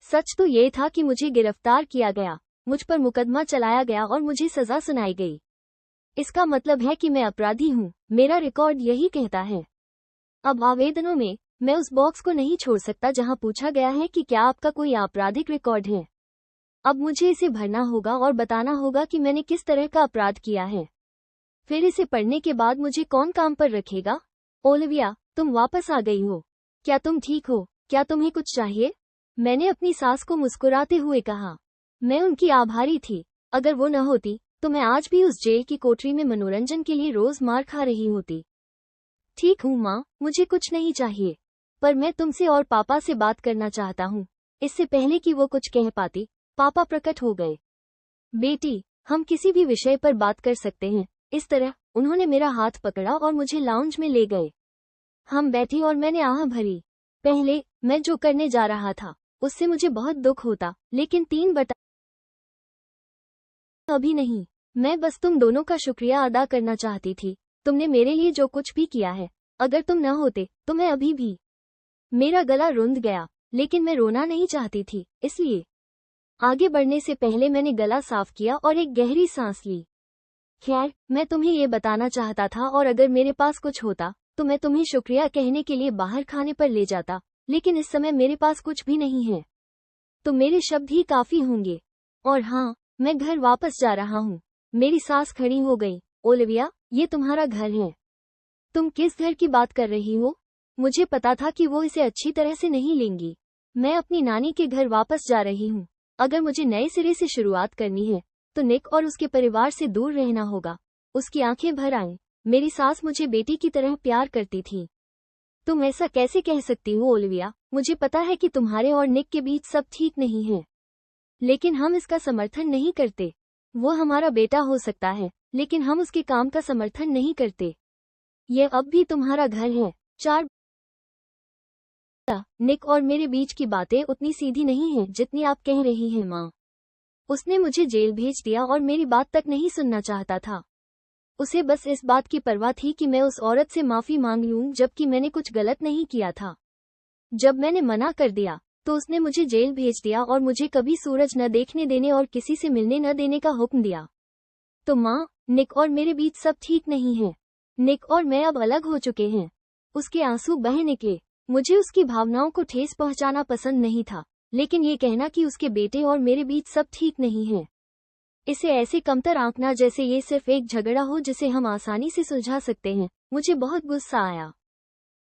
सच तो ये था कि मुझे गिरफ्तार किया गया, मुझ पर मुकदमा चलाया गया और मुझे सजा सुनाई गई। इसका मतलब है कि मैं अपराधी हूँ, मेरा रिकॉर्ड यही कहता है। अब आवेदनों में मैं उस बॉक्स को नहीं छोड़ सकता जहाँ पूछा गया है कि क्या आपका कोई आपराधिक रिकॉर्ड है। अब मुझे इसे भरना होगा और बताना होगा कि मैंने किस तरह का अपराध किया है। फिर इसे पढ़ने के बाद मुझे कौन काम पर रखेगा? ओलिविया, तुम वापस आ गई हो। क्या तुम ठीक हो? क्या तुम्हें कुछ चाहिए? मैंने अपनी सास को मुस्कुराते हुए कहा। मैं उनकी आभारी थी। अगर वो न होती तो मैं आज भी उस जेल की कोठरी में मनोरंजन के लिए रोज मार खा रही होती। ठीक हूँ माँ, मुझे कुछ नहीं चाहिए, पर मैं तुमसे और पापा से बात करना चाहता हूँ। इससे पहले कि वो कुछ कह पाती, पापा प्रकट हो गए। बेटी, हम किसी भी विषय पर बात कर सकते हैं। इस तरह उन्होंने मेरा हाथ पकड़ा और मुझे लाउंज में ले गए। हम बैठी और मैंने आह भरी। पहले मैं जो करने जा रहा था उससे मुझे बहुत दुख होता, लेकिन 3/4 अभी नहीं। मैं बस तुम दोनों का शुक्रिया अदा करना चाहती थी। तुमने मेरे लिए जो कुछ भी किया है, अगर तुम न होते तो मैं अभी भी। मेरा गला रुंध गया, लेकिन मैं रोना नहीं चाहती थी, इसलिए आगे बढ़ने से पहले मैंने गला साफ किया और एक गहरी सांस ली। खैर, मैं तुम्हें ये बताना चाहता था, और अगर मेरे पास कुछ होता तो मैं तुम्हें शुक्रिया कहने के लिए बाहर खाने पर ले जाता, लेकिन इस समय मेरे पास कुछ भी नहीं है। तो मेरे शब्द ही काफी होंगे। और हाँ, मैं घर वापस जा रहा हूँ। मेरी सास खड़ी हो गई। ओलिविया, ये तुम्हारा घर है। तुम किस घर की बात कर रही हो? मुझे पता था कि वो इसे अच्छी तरह से नहीं लेंगी। मैं अपनी नानी के घर वापस जा रही हूँ। अगर मुझे नए सिरे से शुरुआत करनी है तो निक और उसके परिवार से दूर रहना होगा। उसकी आंखें भर आईं। मेरी सास मुझे बेटी की तरह प्यार करती थी। तुम ऐसा कैसे कह सकती हो ओलिविया? मुझे पता है कि तुम्हारे और निक के बीच सब ठीक नहीं है, लेकिन हम इसका समर्थन नहीं करते। वो हमारा बेटा हो सकता है, लेकिन हम उसके काम का समर्थन नहीं करते। यह अब भी तुम्हारा घर है। 4 निक और मेरे बीच की बातें उतनी सीधी नहीं हैं जितनी आप कह रही हैं माँ। उसने मुझे जेल भेज दिया और मेरी बात तक नहीं सुनना चाहता था। उसे बस इस बात की परवाह थी कि मैं उस औरत से माफी मांग लूं, जबकि मैंने कुछ गलत नहीं किया था। जब मैंने मना कर दिया तो उसने मुझे जेल भेज दिया और मुझे कभी सूरज न देखने देने और किसी से मिलने न देने का हुक्म दिया। तो माँ, निक और मेरे बीच सब ठीक नहीं है। निक और मैं अब अलग हो चुके हैं। उसके आंसू बह निकले। मुझे उसकी भावनाओं को ठेस पहुंचाना पसंद नहीं था, लेकिन ये कहना कि उसके बेटे और मेरे बीच सब ठीक नहीं है, इसे ऐसे कमतर आंकना जैसे ये सिर्फ एक झगड़ा हो जिसे हम आसानी से सुलझा सकते हैं, मुझे बहुत गुस्सा आया।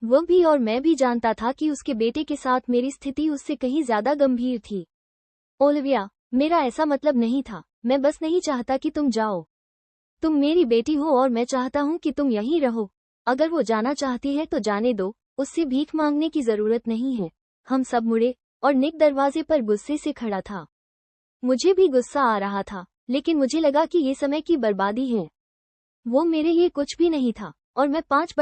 वो भी और मैं भी जानता था कि उसके बेटे के साथ मेरी स्थिति उससे कहीं ज्यादा गंभीर थी। ओलिविया, मेरा ऐसा मतलब नहीं था। मैं बस नहीं चाहता कि तुम जाओ। तुम मेरी बेटी हो और मैं चाहता हूँ कि तुम यहीं रहो। अगर वो जाना चाहती है तो जाने दो, उससे भीख मांगने की जरूरत नहीं है। हम सब मुड़े और निक दरवाजे पर गुस्से से खड़ा था। मुझे भी गुस्सा आ रहा था, लेकिन मुझे लगा कि ये समय की बर्बादी है। वो मेरे लिए कुछ भी नहीं था और मैं 5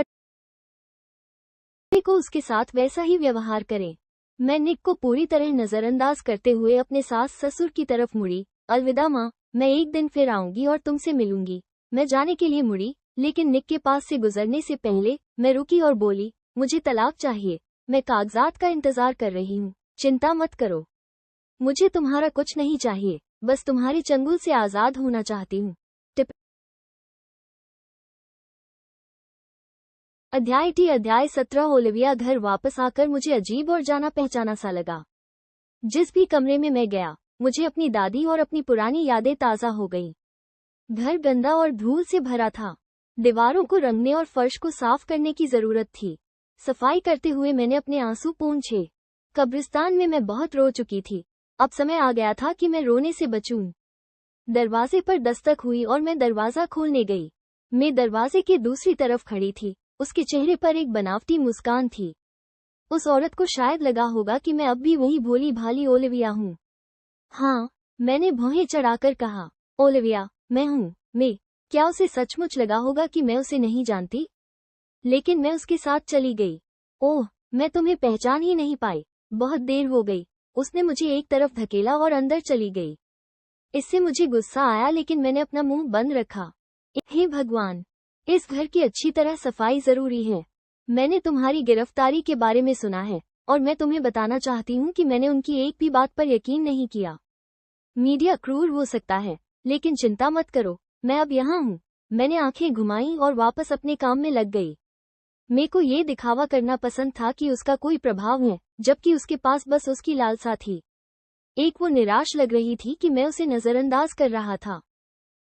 को उसके साथ वैसा ही व्यवहार करें। मैं निक को पूरी तरह नजरअंदाज करते हुए अपने सास ससुर की तरफ मुड़ी। अलविदा माँ, मैं एक दिन फिर आऊंगी और तुमसे मिलूंगी। मैं जाने के लिए मुड़ी, लेकिन निक के पास से गुजरने से पहले मैं रुकी और बोली, मुझे तलाक चाहिए। मैं कागजात का इंतजार कर रही हूँ, चिंता मत करो। मुझे तुम्हारा कुछ नहीं चाहिए, बस तुम्हारे चंगुल से आजाद होना चाहती हूँ। अध्याय 17। ओलिविया घर वापस आकर मुझे अजीब और जाना पहचाना सा लगा। जिस भी कमरे में मैं गया, मुझे अपनी दादी और अपनी पुरानी यादें ताज़ा हो गईं। घर गंदा और धूल से भरा था। दीवारों को रंगने और फर्श को साफ करने की जरूरत थी। सफाई करते हुए मैंने अपने आंसू पोंछे। कब्रिस्तान में मैं बहुत रो चुकी थी। अब समय आ गया था कि मैं रोने से बचूं। दरवाजे पर दस्तक हुई और मैं दरवाजा खोलने गई। मैं दरवाजे के दूसरी तरफ खड़ी थी। उसके चेहरे पर एक बनावटी मुस्कान थी। उस औरत को शायद लगा होगा कि मैं अब भी वही भोली भाली ओलिविया हूँ। हाँ, मैंने भौहें चढ़ाकर कहा, ओलिविया, मैं हूँ। मैं। क्या उसे सचमुच लगा होगा कि मैं उसे नहीं जानती? लेकिन मैं उसके साथ चली गई। ओह, मैं तुम्हें पहचान ही नहीं पाई। बहुत देर हो गई। उसने मुझे एक तरफ धकेला और अंदर चली गई। इससे मुझे गुस्सा आया, लेकिन मैंने अपना मुंह बंद रखा। हे भगवान, इस घर की अच्छी तरह सफाई जरूरी है। मैंने तुम्हारी गिरफ्तारी के बारे में सुना है, और मैं तुम्हें बताना चाहती हूँ कि मैंने उनकी एक भी बात पर यकीन नहीं किया। मीडिया क्रूर हो सकता है, लेकिन चिंता मत करो, मैं अब यहाँ हूँ। मैंने आंखें घुमाई और वापस अपने काम में लग गई। मेरे को ये दिखावा करना पसंद था कि उसका कोई प्रभाव है, जबकि उसके पास बस उसकी लालसा थी। एक वो निराश लग रही थी कि मैं उसे नजरअंदाज कर रहा था।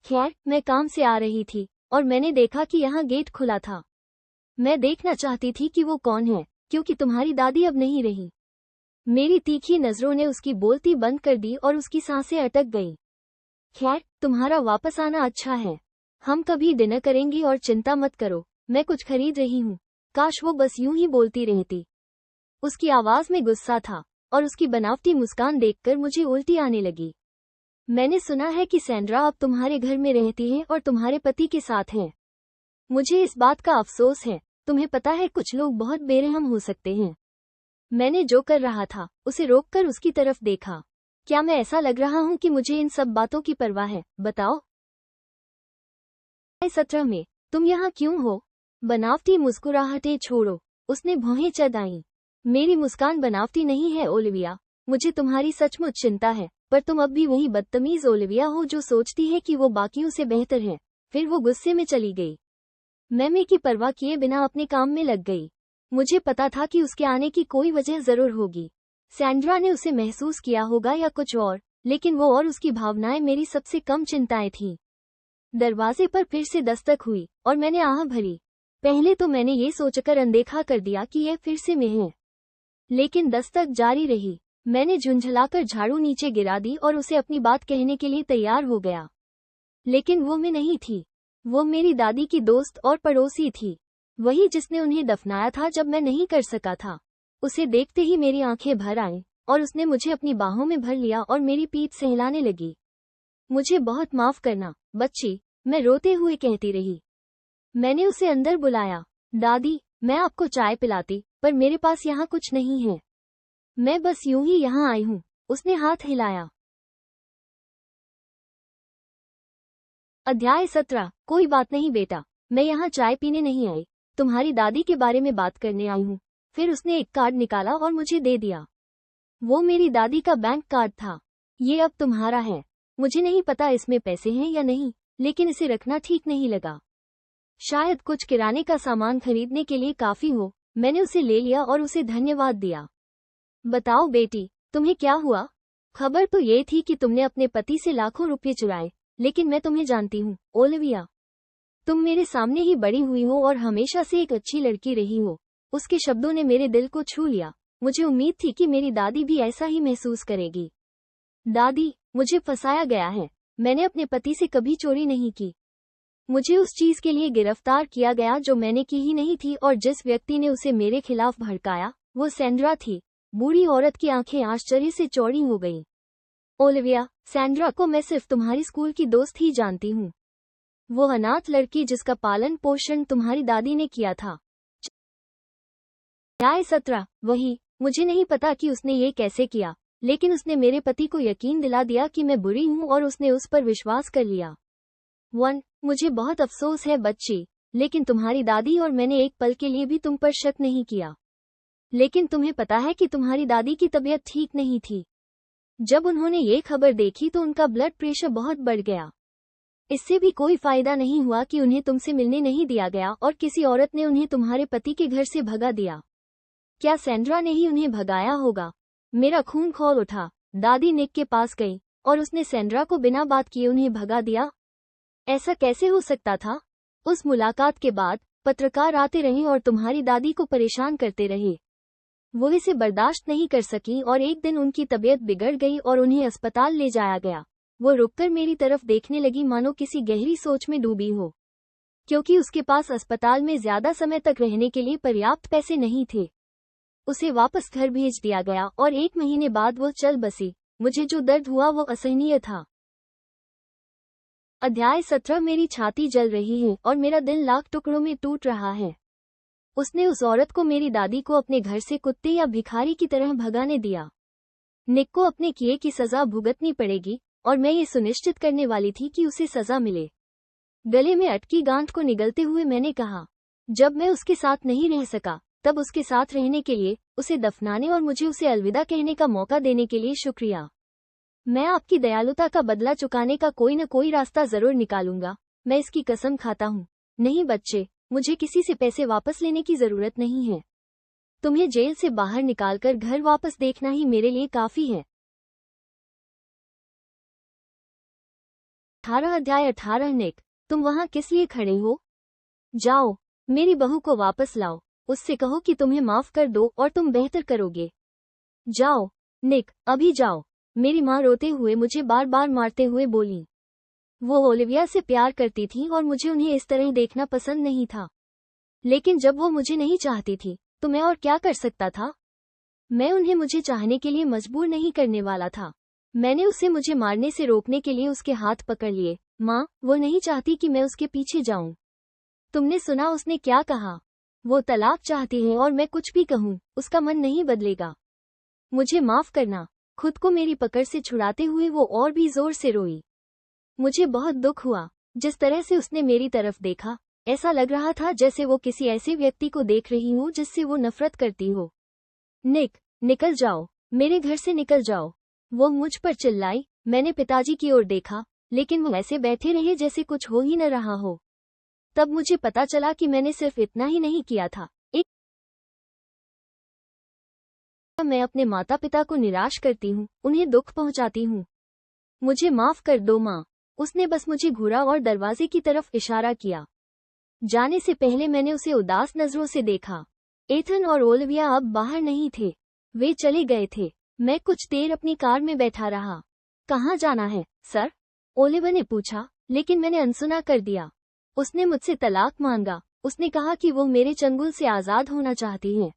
खैर, मैं काम से आ रही थी और मैंने देखा कि यहाँ गेट खुला था। मैं देखना चाहती थी कि वो कौन है, क्योंकि तुम्हारी दादी अब नहीं रही। मेरी तीखी नजरों ने उसकी बोलती बंद कर दी और उसकी सांसें अटक गईं। खैर, तुम्हारा वापस आना अच्छा है। हम कभी डिनर करेंगे और चिंता मत करो, मैं कुछ खरीद रही हूँ। काश वो बस यूं ही बोलती रहती। उसकी आवाज में गुस्सा था और उसकी बनावटी मुस्कान देखकर मुझे उल्टी आने लगी। मैंने सुना है कि सैंड्रा अब तुम्हारे घर में रहती है और तुम्हारे पति के साथ है। मुझे इस बात का अफसोस है। तुम्हें पता है, कुछ लोग बहुत बेरहम हो सकते हैं। मैंने जो कर रहा था उसे रोककर उसकी तरफ देखा। क्या मैं ऐसा लग रहा हूँ कि मुझे इन सब बातों की परवाह है? बताओ। 17 में तुम यहाँ क्यों हो? बनावटी मुस्कुराहटें छोड़ो, उसने भौहें चढ़ाईं। मेरी मुस्कान बनावटी नहीं है ओलिविया। मुझे तुम्हारी सचमुच चिंता है, पर तुम अब भी वही बदतमीज ओलिविया हो जो सोचती है कि वो बाकियों से बेहतर है। फिर वो गुस्से में चली गई। मैं की परवाह किए बिना अपने काम में लग गई। मुझे पता था कि उसके आने की कोई वजह जरूर होगी। सैंड्रा ने उसे महसूस किया होगा या कुछ और, लेकिन वो और उसकी भावनाएं मेरी सबसे कम चिंताएं थीं। दरवाजे पर फिर से दस्तक हुई और मैंने आह भरी। पहले तो मैंने ये सोचकर अनदेखा कर दिया कि यह फिर से मैं है, लेकिन दस्तक जारी रही। मैंने झुंझलाकर झाड़ू नीचे गिरा दी और उसे अपनी बात कहने के लिए तैयार हो गया। लेकिन वो मैं नहीं थी। वो मेरी दादी की दोस्त और पड़ोसी थी, वही जिसने उन्हें दफनाया था जब मैं नहीं कर सका था। उसे देखते ही मेरी आंखें भर आईं और उसने मुझे अपनी बाहों में भर लिया और मेरी पीठ सहलाने लगी। मुझे बहुत माफ करना, बच्ची, मैं रोते हुए कहती रही। मैंने उसे अंदर बुलाया। दादी, मैं आपको चाय पिलाती, पर मेरे पास यहाँ कुछ नहीं है। मैं बस यूं ही यहाँ आई हूँ। उसने हाथ हिलाया। अध्याय 17। कोई बात नहीं बेटा, मैं यहाँ चाय पीने नहीं आई, तुम्हारी दादी के बारे में बात करने आई हूँ। फिर उसने एक कार्ड निकाला और मुझे दे दिया। वो मेरी दादी का बैंक कार्ड था। ये अब तुम्हारा है। मुझे नहीं पता इसमें पैसे हैं या नहीं, लेकिन इसे रखना ठीक नहीं लगा। शायद कुछ किराने का सामान खरीदने के लिए काफी हो। मैंने उसे ले लिया और उसे धन्यवाद दिया। बताओ बेटी, तुम्हें क्या हुआ? खबर तो ये थी कि तुमने अपने पति से लाखों रुपये चुराए, लेकिन मैं तुम्हें जानती हूँ ओलिविया। तुम मेरे सामने ही बड़ी हुई हो और हमेशा से एक अच्छी लड़की रही हो। उसके शब्दों ने मेरे दिल को छू लिया। मुझे उम्मीद थी कि मेरी दादी भी ऐसा ही महसूस करेगी। दादी, मुझे फंसाया गया है। मैंने अपने पति से कभी चोरी नहीं की। मुझे उस चीज के लिए गिरफ्तार किया गया जो मैंने की ही नहीं थी, और जिस व्यक्ति ने उसे मेरे खिलाफ भड़काया वो सैंड्रा थी। बूढ़ी औरत की आंखें आश्चर्य से चौड़ी हो गईं। ओलिविया, सैंड्रा को मैं सिर्फ तुम्हारी स्कूल की दोस्त ही जानती हूँ। वो अनाथ लड़की जिसका पालन पोषण तुम्हारी दादी ने किया था। अध्याय 17। वही। मुझे नहीं पता कि उसने ये कैसे किया, लेकिन उसने मेरे पति को यकीन दिला दिया कि मैं बुरी हूँ और उसने उस पर विश्वास कर लिया। 1। मुझे बहुत अफसोस है बच्ची, लेकिन तुम्हारी दादी और मैंने एक पल के लिए भी तुम पर शक नहीं किया। लेकिन तुम्हें पता है कि तुम्हारी दादी की तबीयत ठीक नहीं थी। जब उन्होंने ये खबर देखी तो उनका ब्लड प्रेशर बहुत बढ़ गया। इससे भी कोई फायदा नहीं हुआ कि उन्हें तुमसे मिलने नहीं दिया गया और किसी औरत ने उन्हें तुम्हारे पति के घर से भगा दिया। क्या सैंड्रा ने ही उन्हें भगाया होगा? मेरा खून खौल उठा। दादी निक के पास गई और उसने सैंड्रा को बिना बात किए उन्हें भगा दिया। ऐसा कैसे हो सकता था? उस मुलाकात के बाद पत्रकार आते रहे और तुम्हारी दादी को परेशान करते रहे। वो इसे बर्दाश्त नहीं कर सकी और एक दिन उनकी तबीयत बिगड़ गई और उन्हें अस्पताल ले जाया गया। वो रुककर मेरी तरफ देखने लगी मानो किसी गहरी सोच में डूबी हो, क्योंकि उसके पास अस्पताल में ज्यादा समय तक रहने के लिए पर्याप्त पैसे नहीं थे। उसे वापस घर भेज दिया गया और 1 महीने बाद वो चल बसी। मुझे जो दर्द हुआ वो असहनीय था। अध्याय 17। मेरी छाती जल रही है और मेरा दिल लाख टुकड़ों में टूट रहा है। उसने उस औरत को, मेरी दादी को, अपने घर से कुत्ते या भिखारी की तरह भगाने दिया। निक को अपने किए की सजा भुगतनी पड़ेगी और मैं ये सुनिश्चित करने वाली थी कि उसे सजा मिले। गले में अटकी गांठ को निगलते हुए मैंने कहा, जब मैं उसके साथ नहीं रह सका तब उसके साथ रहने के लिए, उसे दफनाने और मुझे उसे अलविदा कहने का मौका देने के लिए शुक्रिया। मैं आपकी दयालुता का बदला चुकाने का कोई न कोई रास्ता जरूर निकालूंगा, मैं इसकी कसम खाता हूँ। नहीं बच्चे, मुझे किसी से पैसे वापस लेने की जरूरत नहीं है। तुम्हें जेल से बाहर निकालकर घर वापस देखना ही मेरे लिए काफी है। 18 अध्याय 18। निक, तुम वहाँ किस लिए खड़े हो? जाओ, मेरी बहू को वापस लाओ। उससे कहो कि तुम्हें माफ कर दो और तुम बेहतर करोगे। जाओ निक, अभी जाओ। मेरी माँ रोते हुए मुझे बार बार मारते हुए बोली। वो ओलिविया से प्यार करती थी और मुझे उन्हें इस तरह देखना पसंद नहीं था। लेकिन जब वो मुझे नहीं चाहती थी तो मैं और क्या कर सकता था? मैं उन्हें मुझे चाहने के लिए मजबूर नहीं करने वाला था। मैंने उसे मुझे मारने से रोकने के लिए उसके हाथ पकड़ लिए। माँ, वो नहीं चाहती कि मैं उसके पीछे जाऊं। तुमने सुना उसने क्या कहा? वो तलाक चाहती है और मैं कुछ भी कहूँ उसका मन नहीं बदलेगा। मुझे माफ करना। खुद को मेरी पकड़ से छुड़ाते हुए वो और भी जोर से रोई। मुझे बहुत दुख हुआ। जिस तरह से उसने मेरी तरफ देखा, ऐसा लग रहा था जैसे वो किसी ऐसे व्यक्ति को देख रही हो जिससे वो नफरत करती हो। निक, निकल जाओ, मेरे घर से निकल जाओ, वो मुझ पर चिल्लाई। मैंने पिताजी की ओर देखा, लेकिन वो ऐसे बैठे रहे जैसे कुछ हो ही न रहा हो। तब मुझे पता चला कि मैंने सिर्फ इतना ही नहीं किया था, मैं अपने माता पिता को निराश करती हूँ, उन्हें दुख पहुँचाती हूँ। मुझे माफ कर दो माँ। उसने बस मुझे घूरा और दरवाजे की तरफ इशारा किया। जाने से पहले मैंने उसे उदास नजरों से देखा। एथन और ओलिविया अब बाहर नहीं थे, वे चले गए थे। मैं कुछ देर अपनी कार में बैठा रहा। कहाँ जाना है सर? ओलिविया ने पूछा, लेकिन मैंने अनसुना कर दिया। उसने मुझसे तलाक मांगा। उसने कहा कि वो मेरे चंगुल से आजाद होना चाहती है।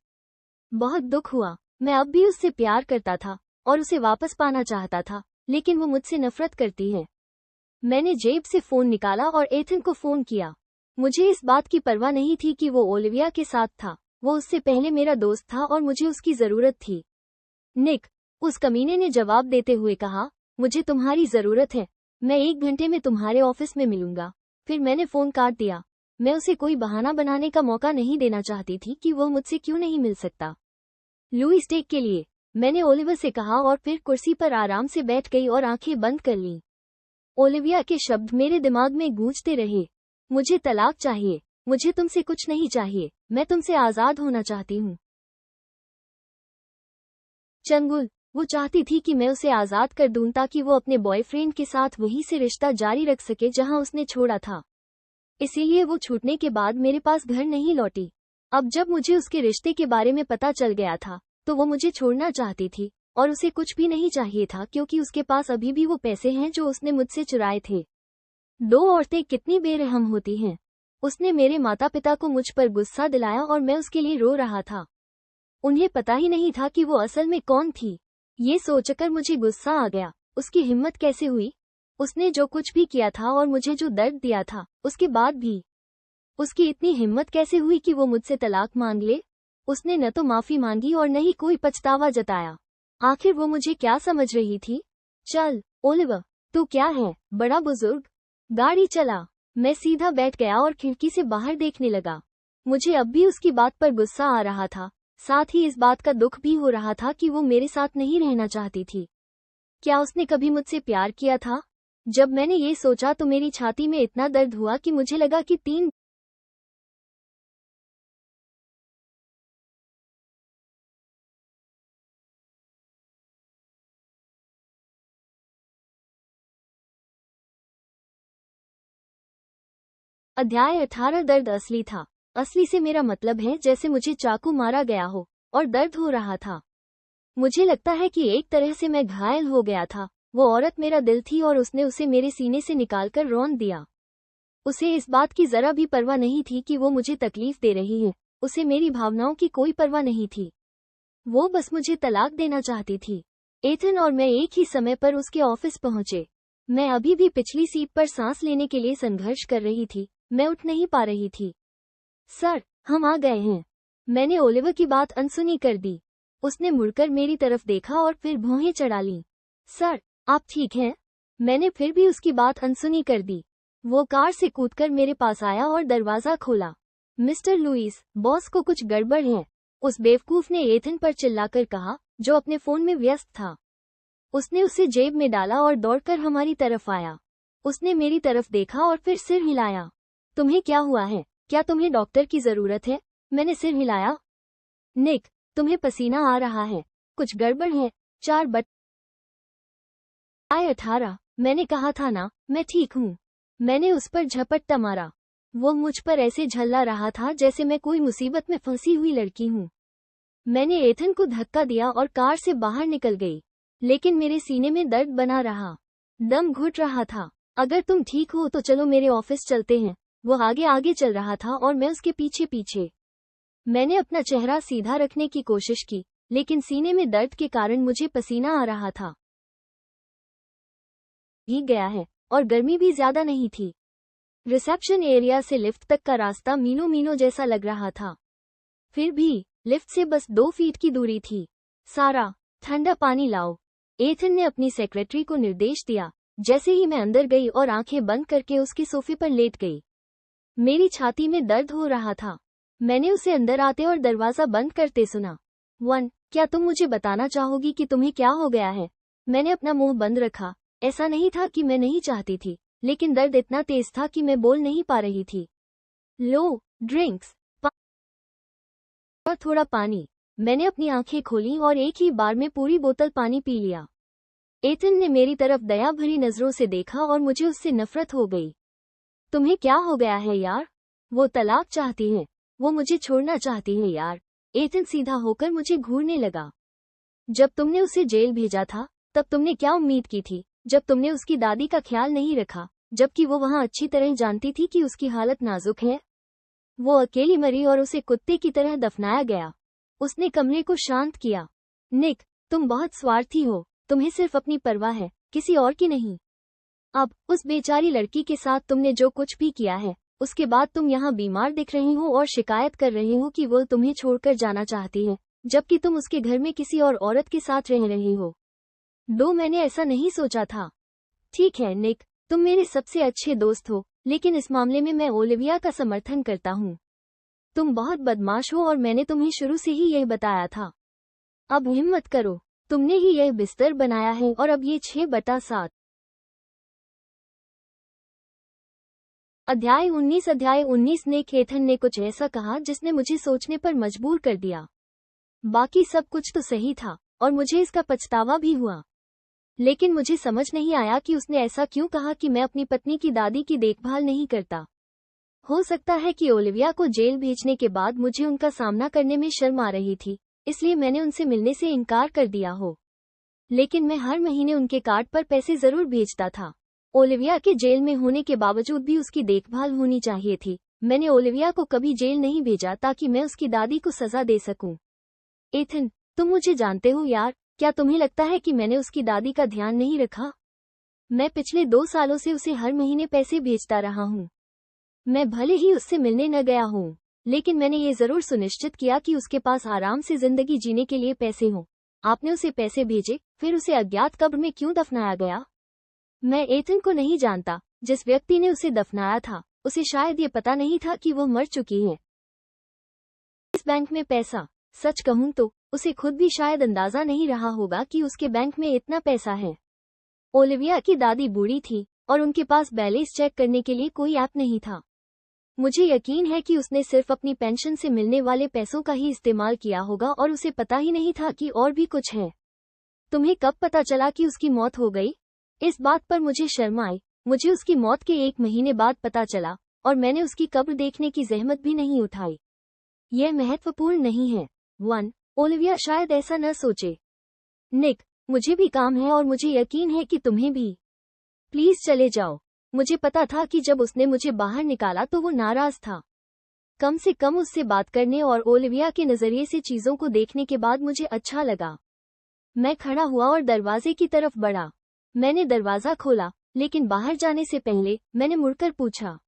बहुत दुख हुआ। मैं अब भी उससे प्यार करता था और उसे वापस पाना चाहता था, लेकिन वो मुझसे नफरत करती है। मैंने जेब से फोन निकाला और एथन को फोन किया। मुझे इस बात की परवाह नहीं थी कि वो ओलिविया के साथ था। वो उससे पहले मेरा दोस्त था और मुझे उसकी जरूरत थी। निक, उस कमीने ने जवाब देते हुए कहा, मुझे तुम्हारी जरूरत है। मैं 1 घंटे में तुम्हारे ऑफिस में मिलूंगा। फिर मैंने फोन काट दिया। मैं उसे कोई बहाना बनाने का मौका नहीं देना चाहती थी कि वो मुझसे क्यों नहीं मिल सकता। लुईस टेक के लिए, मैंने ओलिविया से कहा और फिर कुर्सी पर आराम से बैठ गई और आंखें बंद कर लीं। ओलिविया के शब्द मेरे दिमाग में गूंजते रहे। मुझे तलाक चाहिए, मुझे तुमसे कुछ नहीं चाहिए, मैं तुमसे आजाद होना चाहती हूँ। चंगुल, वो चाहती थी कि मैं उसे आजाद कर दूं ताकि वो अपने बॉयफ्रेंड के साथ वहीं से रिश्ता जारी रख सके जहां उसने छोड़ा था। इसीलिए वो छूटने के बाद मेरे पास घर नहीं लौटी। अब जब मुझे उसके रिश्ते के बारे में पता चल गया था, तो वो मुझे छोड़ना चाहती थी और उसे कुछ भी नहीं चाहिए था क्योंकि उसके पास अभी भी वो पैसे हैं जो उसने मुझसे चुराए थे। 2 औरतें कितनी बेरहम होती हैं। उसने मेरे माता पिता को मुझ पर गुस्सा दिलाया और मैं उसके लिए रो रहा था। उन्हें पता ही नहीं था कि वो असल में कौन थी। ये सोचकर मुझे गुस्सा आ गया। उसकी हिम्मत कैसे हुई? उसने जो कुछ भी किया था और मुझे जो दर्द दिया था, उसके बाद भी उसकी इतनी हिम्मत कैसे हुई कि वो मुझसे तलाक मांग ले? उसने न तो माफी मांगी और न ही कोई पछतावा जताया। आखिर वो मुझे क्या समझ रही थी? चल ओलिवर, तू क्या है, बड़ा बुजुर्ग? गाड़ी चला। मैं सीधा बैठ गया और खिड़की से बाहर देखने लगा। मुझे अब भी उसकी बात पर गुस्सा आ रहा था, साथ ही इस बात का दुख भी हो रहा था कि वो मेरे साथ नहीं रहना चाहती थी। क्या उसने कभी मुझसे प्यार किया था? जब मैंने ये सोचा तो मेरी छाती में इतना दर्द हुआ कि मुझे लगा कि 3 अध्याय 18। दर्द असली था। असली से मेरा मतलब है जैसे मुझे चाकू मारा गया हो और दर्द हो रहा था। मुझे लगता है कि एक तरह से मैं घायल हो गया था। वो औरत मेरा दिल थी और उसने उसे मेरे सीने से निकालकर रौंद दिया। उसे इस बात की जरा भी परवाह नहीं थी कि वो मुझे तकलीफ दे रही है। उसे मेरी भावनाओं की कोई परवाह नहीं थी। वो बस मुझे तलाक देना चाहती थी। एथन और मैं एक ही समय पर उसके ऑफिस पहुंचे। मैं अभी भी पिछली सीट पर सांस लेने के लिए संघर्ष कर रही थी। मैं उठ नहीं पा रही थी। सर, हम आ गए हैं। मैंने ओलिवर की बात अनसुनी कर दी। उसने मुड़कर मेरी तरफ देखा और फिर भौहें चढ़ा लीं। सर, आप ठीक हैं? मैंने फिर भी उसकी बात अनसुनी कर दी। वो कार से कूदकर मेरे पास आया और दरवाजा खोला। मिस्टर लुइस, बॉस को कुछ गड़बड़ है, उस बेवकूफ ने एथन पर चिल्लाकर कहा, जो अपने फोन में व्यस्त था। उसने उसे जेब में डाला और दौड़कर हमारी तरफ आया। उसने मेरी तरफ देखा और फिर सिर हिलाया। तुम्हें क्या हुआ है? क्या तुम्हें डॉक्टर की जरूरत है? मैंने सिर हिलाया। निक, तुम्हें पसीना आ रहा है। कुछ गड़बड़ है। 4/18। मैंने कहा था ना, मैं ठीक हूँ। मैंने उस पर झपट्टा मारा। वो मुझ पर ऐसे झल्ला रहा था जैसे मैं कोई मुसीबत में फंसी हुई लड़की हूँ। मैंने एथन को धक्का दिया और कार से बाहर निकल गई, लेकिन मेरे सीने में दर्द बना रहा। दम घुट रहा था। अगर तुम ठीक हो तो चलो मेरे ऑफिस चलते हैं। वो आगे आगे चल रहा था और मैं उसके पीछे पीछे। मैंने अपना चेहरा सीधा रखने की कोशिश की, लेकिन सीने में दर्द के कारण मुझे पसीना आ रहा था। भीग गया है और गर्मी भी ज्यादा नहीं थी। रिसेप्शन एरिया से लिफ्ट तक का रास्ता मीलों मीलों जैसा लग रहा था। फिर भी लिफ्ट से बस 2 फीट की दूरी थी। सारा, ठंडा पानी लाओ। एथन ने अपनी सेक्रेटरी को निर्देश दिया। जैसे ही मैं अंदर गई और आंखें बंद करके उसके सोफे पर लेट गई, मेरी छाती में दर्द हो रहा था। मैंने उसे अंदर आते और दरवाजा बंद करते सुना। 1, क्या तुम मुझे बताना चाहोगी कि तुम्हें क्या हो गया है? मैंने अपना मुंह बंद रखा। ऐसा नहीं था कि मैं नहीं चाहती थी, लेकिन दर्द इतना तेज था कि मैं बोल नहीं पा रही थी। लो, ड्रिंक्स और थोड़ा पानी। मैंने अपनी आंखें खोली और एक ही बार में पूरी बोतल पानी पी लिया। एथन ने मेरी तरफ दया भरी नजरों से देखा और मुझे उससे नफरत हो गई। तुम्हें क्या हो गया है यार? वो तलाक चाहती है। वो मुझे छोड़ना चाहती है यार। एथन सीधा होकर मुझे घूरने लगा। जब तुमने उसे जेल भेजा था, तब तुमने क्या उम्मीद की थी? जब तुमने उसकी दादी का ख्याल नहीं रखा, जबकि वो वहां अच्छी तरह जानती थी कि उसकी हालत नाजुक है। वो अकेली मरी और उसे कुत्ते की तरह दफनाया गया। उसने कमरे को शांत किया। निक, तुम बहुत स्वार्थी हो। तुम्हें सिर्फ अपनी परवाह है, किसी और की नहीं। अब उस बेचारी लड़की के साथ तुमने जो कुछ भी किया है, उसके बाद तुम यहाँ बीमार दिख रही हो और शिकायत कर रही हो कि वो तुम्हें छोड़कर जाना चाहती है, जबकि तुम उसके घर में किसी और औरत के साथ रह रही हो। मैंने ऐसा नहीं सोचा था। ठीक है निक, तुम मेरे सबसे अच्छे दोस्त हो, लेकिन इस मामले में मैं ओलिविया का समर्थन करता हूँ। तुम बहुत बदमाश हो और मैंने तुम्हें शुरू से ही यह बताया था। अब हिम्मत करो, तुमने ही यह बिस्तर बनाया है और अब ये 6/7। अध्याय 19 ने एथन ने कुछ ऐसा कहा जिसने मुझे सोचने पर मजबूर कर दिया। बाकी सब कुछ तो सही था और मुझे इसका पछतावा भी हुआ, लेकिन मुझे समझ नहीं आया कि उसने ऐसा क्यों कहा कि मैं अपनी पत्नी की दादी की देखभाल नहीं करता। हो सकता है कि ओलिविया को जेल भेजने के बाद मुझे उनका सामना करने में शर्म आ रही थी, इसलिए मैंने उनसे मिलने से इनकार कर दिया हो। लेकिन मैं हर महीने उनके कार्ड पर पैसे जरूर भेजता था। ओलिविया के जेल में होने के बावजूद भी उसकी देखभाल होनी चाहिए थी। मैंने ओलिविया को कभी जेल नहीं भेजा ताकि मैं उसकी दादी को सजा दे सकूं। एथन, तुम मुझे जानते हो यार, क्या तुम्हें लगता है कि मैंने उसकी दादी का ध्यान नहीं रखा? मैं पिछले 2 सालों से उसे हर महीने पैसे भेजता रहा हूँ। मैं भले ही उससे मिलने न गया हूँ, लेकिन मैंने ये जरूर सुनिश्चित किया कि उसके पास आराम से जिंदगी जीने के लिए पैसे हों। आपने उसे पैसे भेजे, फिर उसे अज्ञात कब्र में क्यों दफनाया गया? मैं एथन को नहीं जानता। जिस व्यक्ति ने उसे दफनाया था, उसे शायद ये पता नहीं था कि वो मर चुकी है। इस बैंक में पैसा, सच कहूं तो उसे खुद भी शायद अंदाजा नहीं रहा होगा कि उसके बैंक में इतना पैसा है। ओलिविया की दादी बूढ़ी थी और उनके पास बैलेंस चेक करने के लिए कोई ऐप नहीं था। मुझे यकीन है कि उसने सिर्फ अपनी पेंशन से मिलने वाले पैसों का ही इस्तेमाल किया होगा और उसे पता ही नहीं था कि और भी कुछ है। तुम्हें कब पता चला कि उसकी मौत हो गई? इस बात पर मुझे शर्म आई। मुझे उसकी मौत के 1 महीने बाद पता चला और मैंने उसकी कब्र देखने की जहमत भी नहीं उठाई। यह महत्वपूर्ण नहीं है। 1, ओलिविया शायद ऐसा न सोचे। निक, मुझे भी काम है और मुझे यकीन है कि तुम्हें भी। प्लीज चले जाओ। मुझे पता था कि जब उसने मुझे बाहर निकाला तो वो नाराज था। कम से कम उससे बात करने और ओलिविया के नजरिए से चीजों को देखने के बाद मुझे अच्छा लगा। मैं खड़ा हुआ और दरवाजे की तरफ बढ़ा। मैंने दरवाजा खोला, लेकिन बाहर जाने से पहले मैंने मुड़कर पूछा,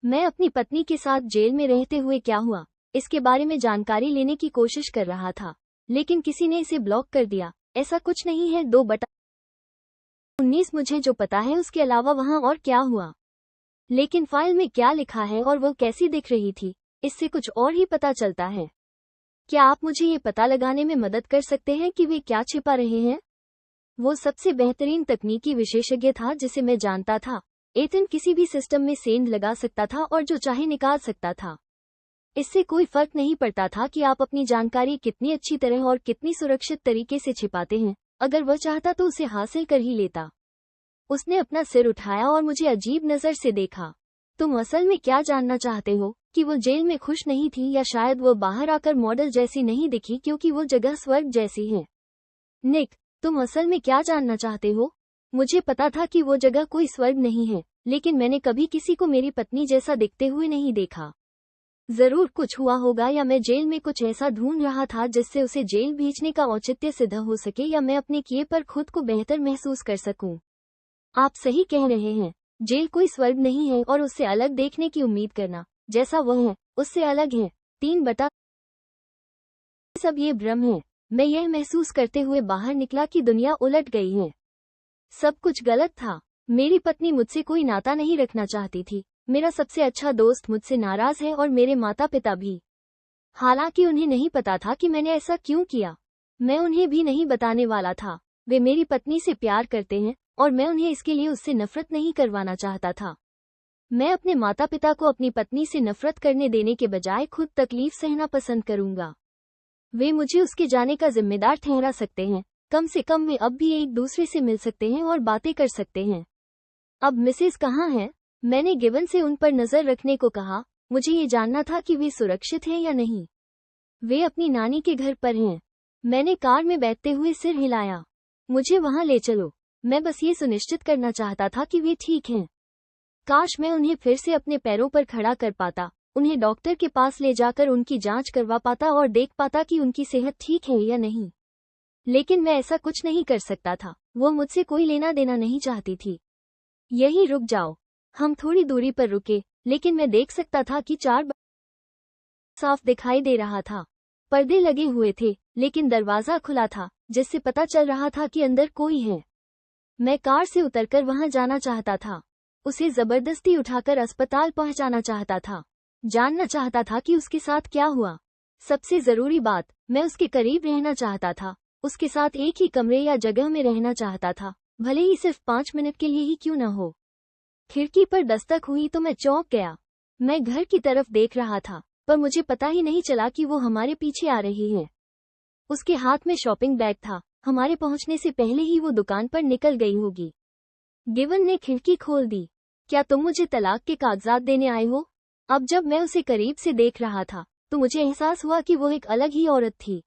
मैं अपनी पत्नी के साथ जेल में रहते हुए क्या हुआ, इसके बारे में जानकारी लेने की कोशिश कर रहा था, लेकिन किसी ने इसे ब्लॉक कर दिया। ऐसा कुछ नहीं है 2/19। मुझे जो पता है उसके अलावा वहाँ और क्या हुआ, लेकिन फाइल में क्या लिखा है और वो कैसी दिख रही थी, इससे कुछ और ही पता चलता है। क्या आप मुझे ये पता लगाने में मदद कर सकते हैं कि वे क्या छिपा रहे हैं? वो सबसे बेहतरीन तकनीकी विशेषज्ञ था जिसे मैं जानता था। एथन किसी भी सिस्टम में सेंध लगा सकता था और जो चाहे निकाल सकता था। इससे कोई फर्क नहीं पड़ता था कि आप अपनी जानकारी कितनी अच्छी तरह और कितनी सुरक्षित तरीके से छिपाते हैं, अगर वह चाहता तो उसे हासिल कर ही लेता। उसने अपना सिर उठाया और मुझे अजीब नजर से देखा। तुम असल में क्या जानना चाहते हो, कि वो जेल में खुश नहीं थी या शायद वो बाहर आकर मॉडल जैसी नहीं दिखी क्योंकि वो जगह स्वर्ग जैसी है? निक, तुम असल में क्या जानना चाहते हो? मुझे पता था कि वो जगह कोई स्वर्ग नहीं है, लेकिन मैंने कभी किसी को मेरी पत्नी जैसा दिखते हुए नहीं देखा। जरूर कुछ हुआ होगा, या मैं जेल में कुछ ऐसा ढूंढ रहा था जिससे उसे जेल भेजने का औचित्य सिद्ध हो सके, या मैं अपने किए पर खुद को बेहतर महसूस कर सकूं। आप सही कह रहे हैं, जेल कोई स्वर्ग नहीं है और उससे अलग देखने की उम्मीद करना, जैसा वह है, उससे अलग है। 3/। सब ये भ्रम है। मैं यह महसूस करते हुए बाहर निकला कि दुनिया उलट गई है। सब कुछ गलत था। मेरी पत्नी मुझसे कोई नाता नहीं रखना चाहती थी, मेरा सबसे अच्छा दोस्त मुझसे नाराज है और मेरे माता पिता भी। हालांकि उन्हें नहीं पता था कि मैंने ऐसा क्यों किया। मैं उन्हें भी नहीं बताने वाला था। वे मेरी पत्नी से प्यार करते हैं और मैं उन्हें इसके लिए उससे नफरत नहीं करवाना चाहता था। मैं अपने माता पिता को अपनी पत्नी से नफरत करने देने के बजाय खुद तकलीफ सहना पसंद करूंगा। वे मुझे उसके जाने का जिम्मेदार ठहरा सकते हैं। कम से कम वे अब भी एक दूसरे से मिल सकते हैं और बातें कर सकते हैं। अब मिसेस कहाँ हैं? मैंने गिवन से उन पर नजर रखने को कहा। मुझे ये जानना था कि वे सुरक्षित हैं या नहीं। वे अपनी नानी के घर पर हैं। मैंने कार में बैठते हुए सिर हिलाया। मुझे वहां ले चलो। मैं बस ये सुनिश्चित करना चाहता था कि वे ठीक हैं। काश मैं उन्हें फिर से अपने पैरों पर खड़ा कर पाता, उन्हें डॉक्टर के पास ले जाकर उनकी जांच करवा पाता और देख पाता कि उनकी सेहत ठीक है या नहीं। लेकिन मैं ऐसा कुछ नहीं कर सकता था। वो मुझसे कोई लेना देना नहीं चाहती थी। यहीं रुक जाओ। हम थोड़ी दूरी पर रुके, लेकिन मैं देख सकता था कि 4 साफ दिखाई दे रहा था। पर्दे लगे हुए थे, लेकिन दरवाजा खुला था, जिससे पता चल रहा था कि अंदर कोई है। मैं कार से उतरकर वहां जाना चाहता था। उसे जबरदस्ती उठाकर अस्पताल पहुंचाना चाहता था। जानना चाहता था कि उसके साथ क्या हुआ। सबसे जरूरी बात, मैं उसके करीब रहना चाहता था। उसके साथ एक ही कमरे या जगह में रहना चाहता था, भले ही सिर्फ 5 मिनट के लिए ही क्यों न हो। खिड़की पर दस्तक हुई तो मैं चौंक गया। मैं घर की तरफ देख रहा था, पर मुझे पता ही नहीं चला कि वो हमारे पीछे आ रही है। उसके हाथ में शॉपिंग बैग था। हमारे पहुंचने से पहले ही वो दुकान पर निकल गई होगी। गिवन ने खिड़की खोल दी। क्या तुम मुझे तलाक के कागजात देने आए हो? अब जब मैं उसे करीब से देख रहा था, तो मुझे एहसास हुआ कि वो एक अलग ही औरत थी।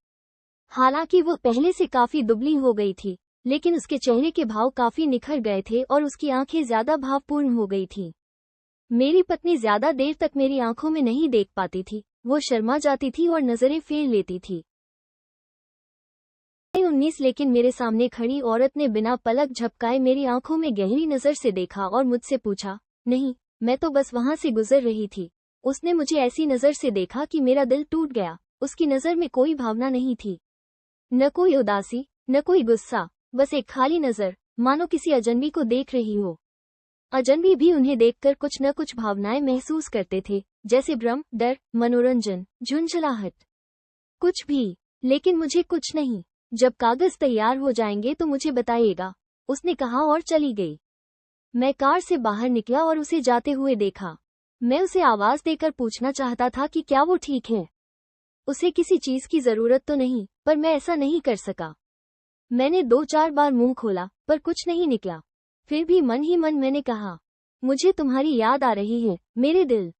हालांकि वो पहले से काफी दुबली हो गई थी, लेकिन उसके चेहरे के भाव काफी निखर गए थे और उसकी आंखें ज्यादा भावपूर्ण हो गई थीं। मेरी पत्नी ज्यादा देर तक मेरी आंखों में नहीं देख पाती थी। वो शर्मा जाती थी और नजरें फेर लेती थी। 19 लेकिन मेरे सामने खड़ी औरत ने बिना पलक झपकाए मेरी आंखों में गहरी नजर से देखा और मुझसे पूछा, नहीं, मैं तो बस वहां से गुजर रही थी। उसने मुझे ऐसी नजर से देखा कि मेरा दिल टूट गया। उसकी नजर में कोई भावना नहीं थी, न कोई उदासी, न कोई गुस्सा, बस एक खाली नजर, मानो किसी अजनबी को देख रही हो। अजनबी भी उन्हें देखकर कुछ न कुछ भावनाएं महसूस करते थे, जैसे भ्रम, डर, मनोरंजन, झुंझलाहट, कुछ भी। लेकिन मुझे कुछ नहीं। जब कागज तैयार हो जाएंगे तो मुझे बताइएगा, उसने कहा और चली गई। मैं कार से बाहर निकला और उसे जाते हुए देखा। मैं उसे आवाज देकर पूछना चाहता था कि क्या वो ठीक है। उसे किसी चीज की जरूरत तो नहीं, पर मैं ऐसा नहीं कर सका। मैंने 2-4 बार मुंह खोला, पर कुछ नहीं निकला। फिर भी मन ही मन मैंने कहा, मुझे तुम्हारी याद आ रही है, मेरे दिल।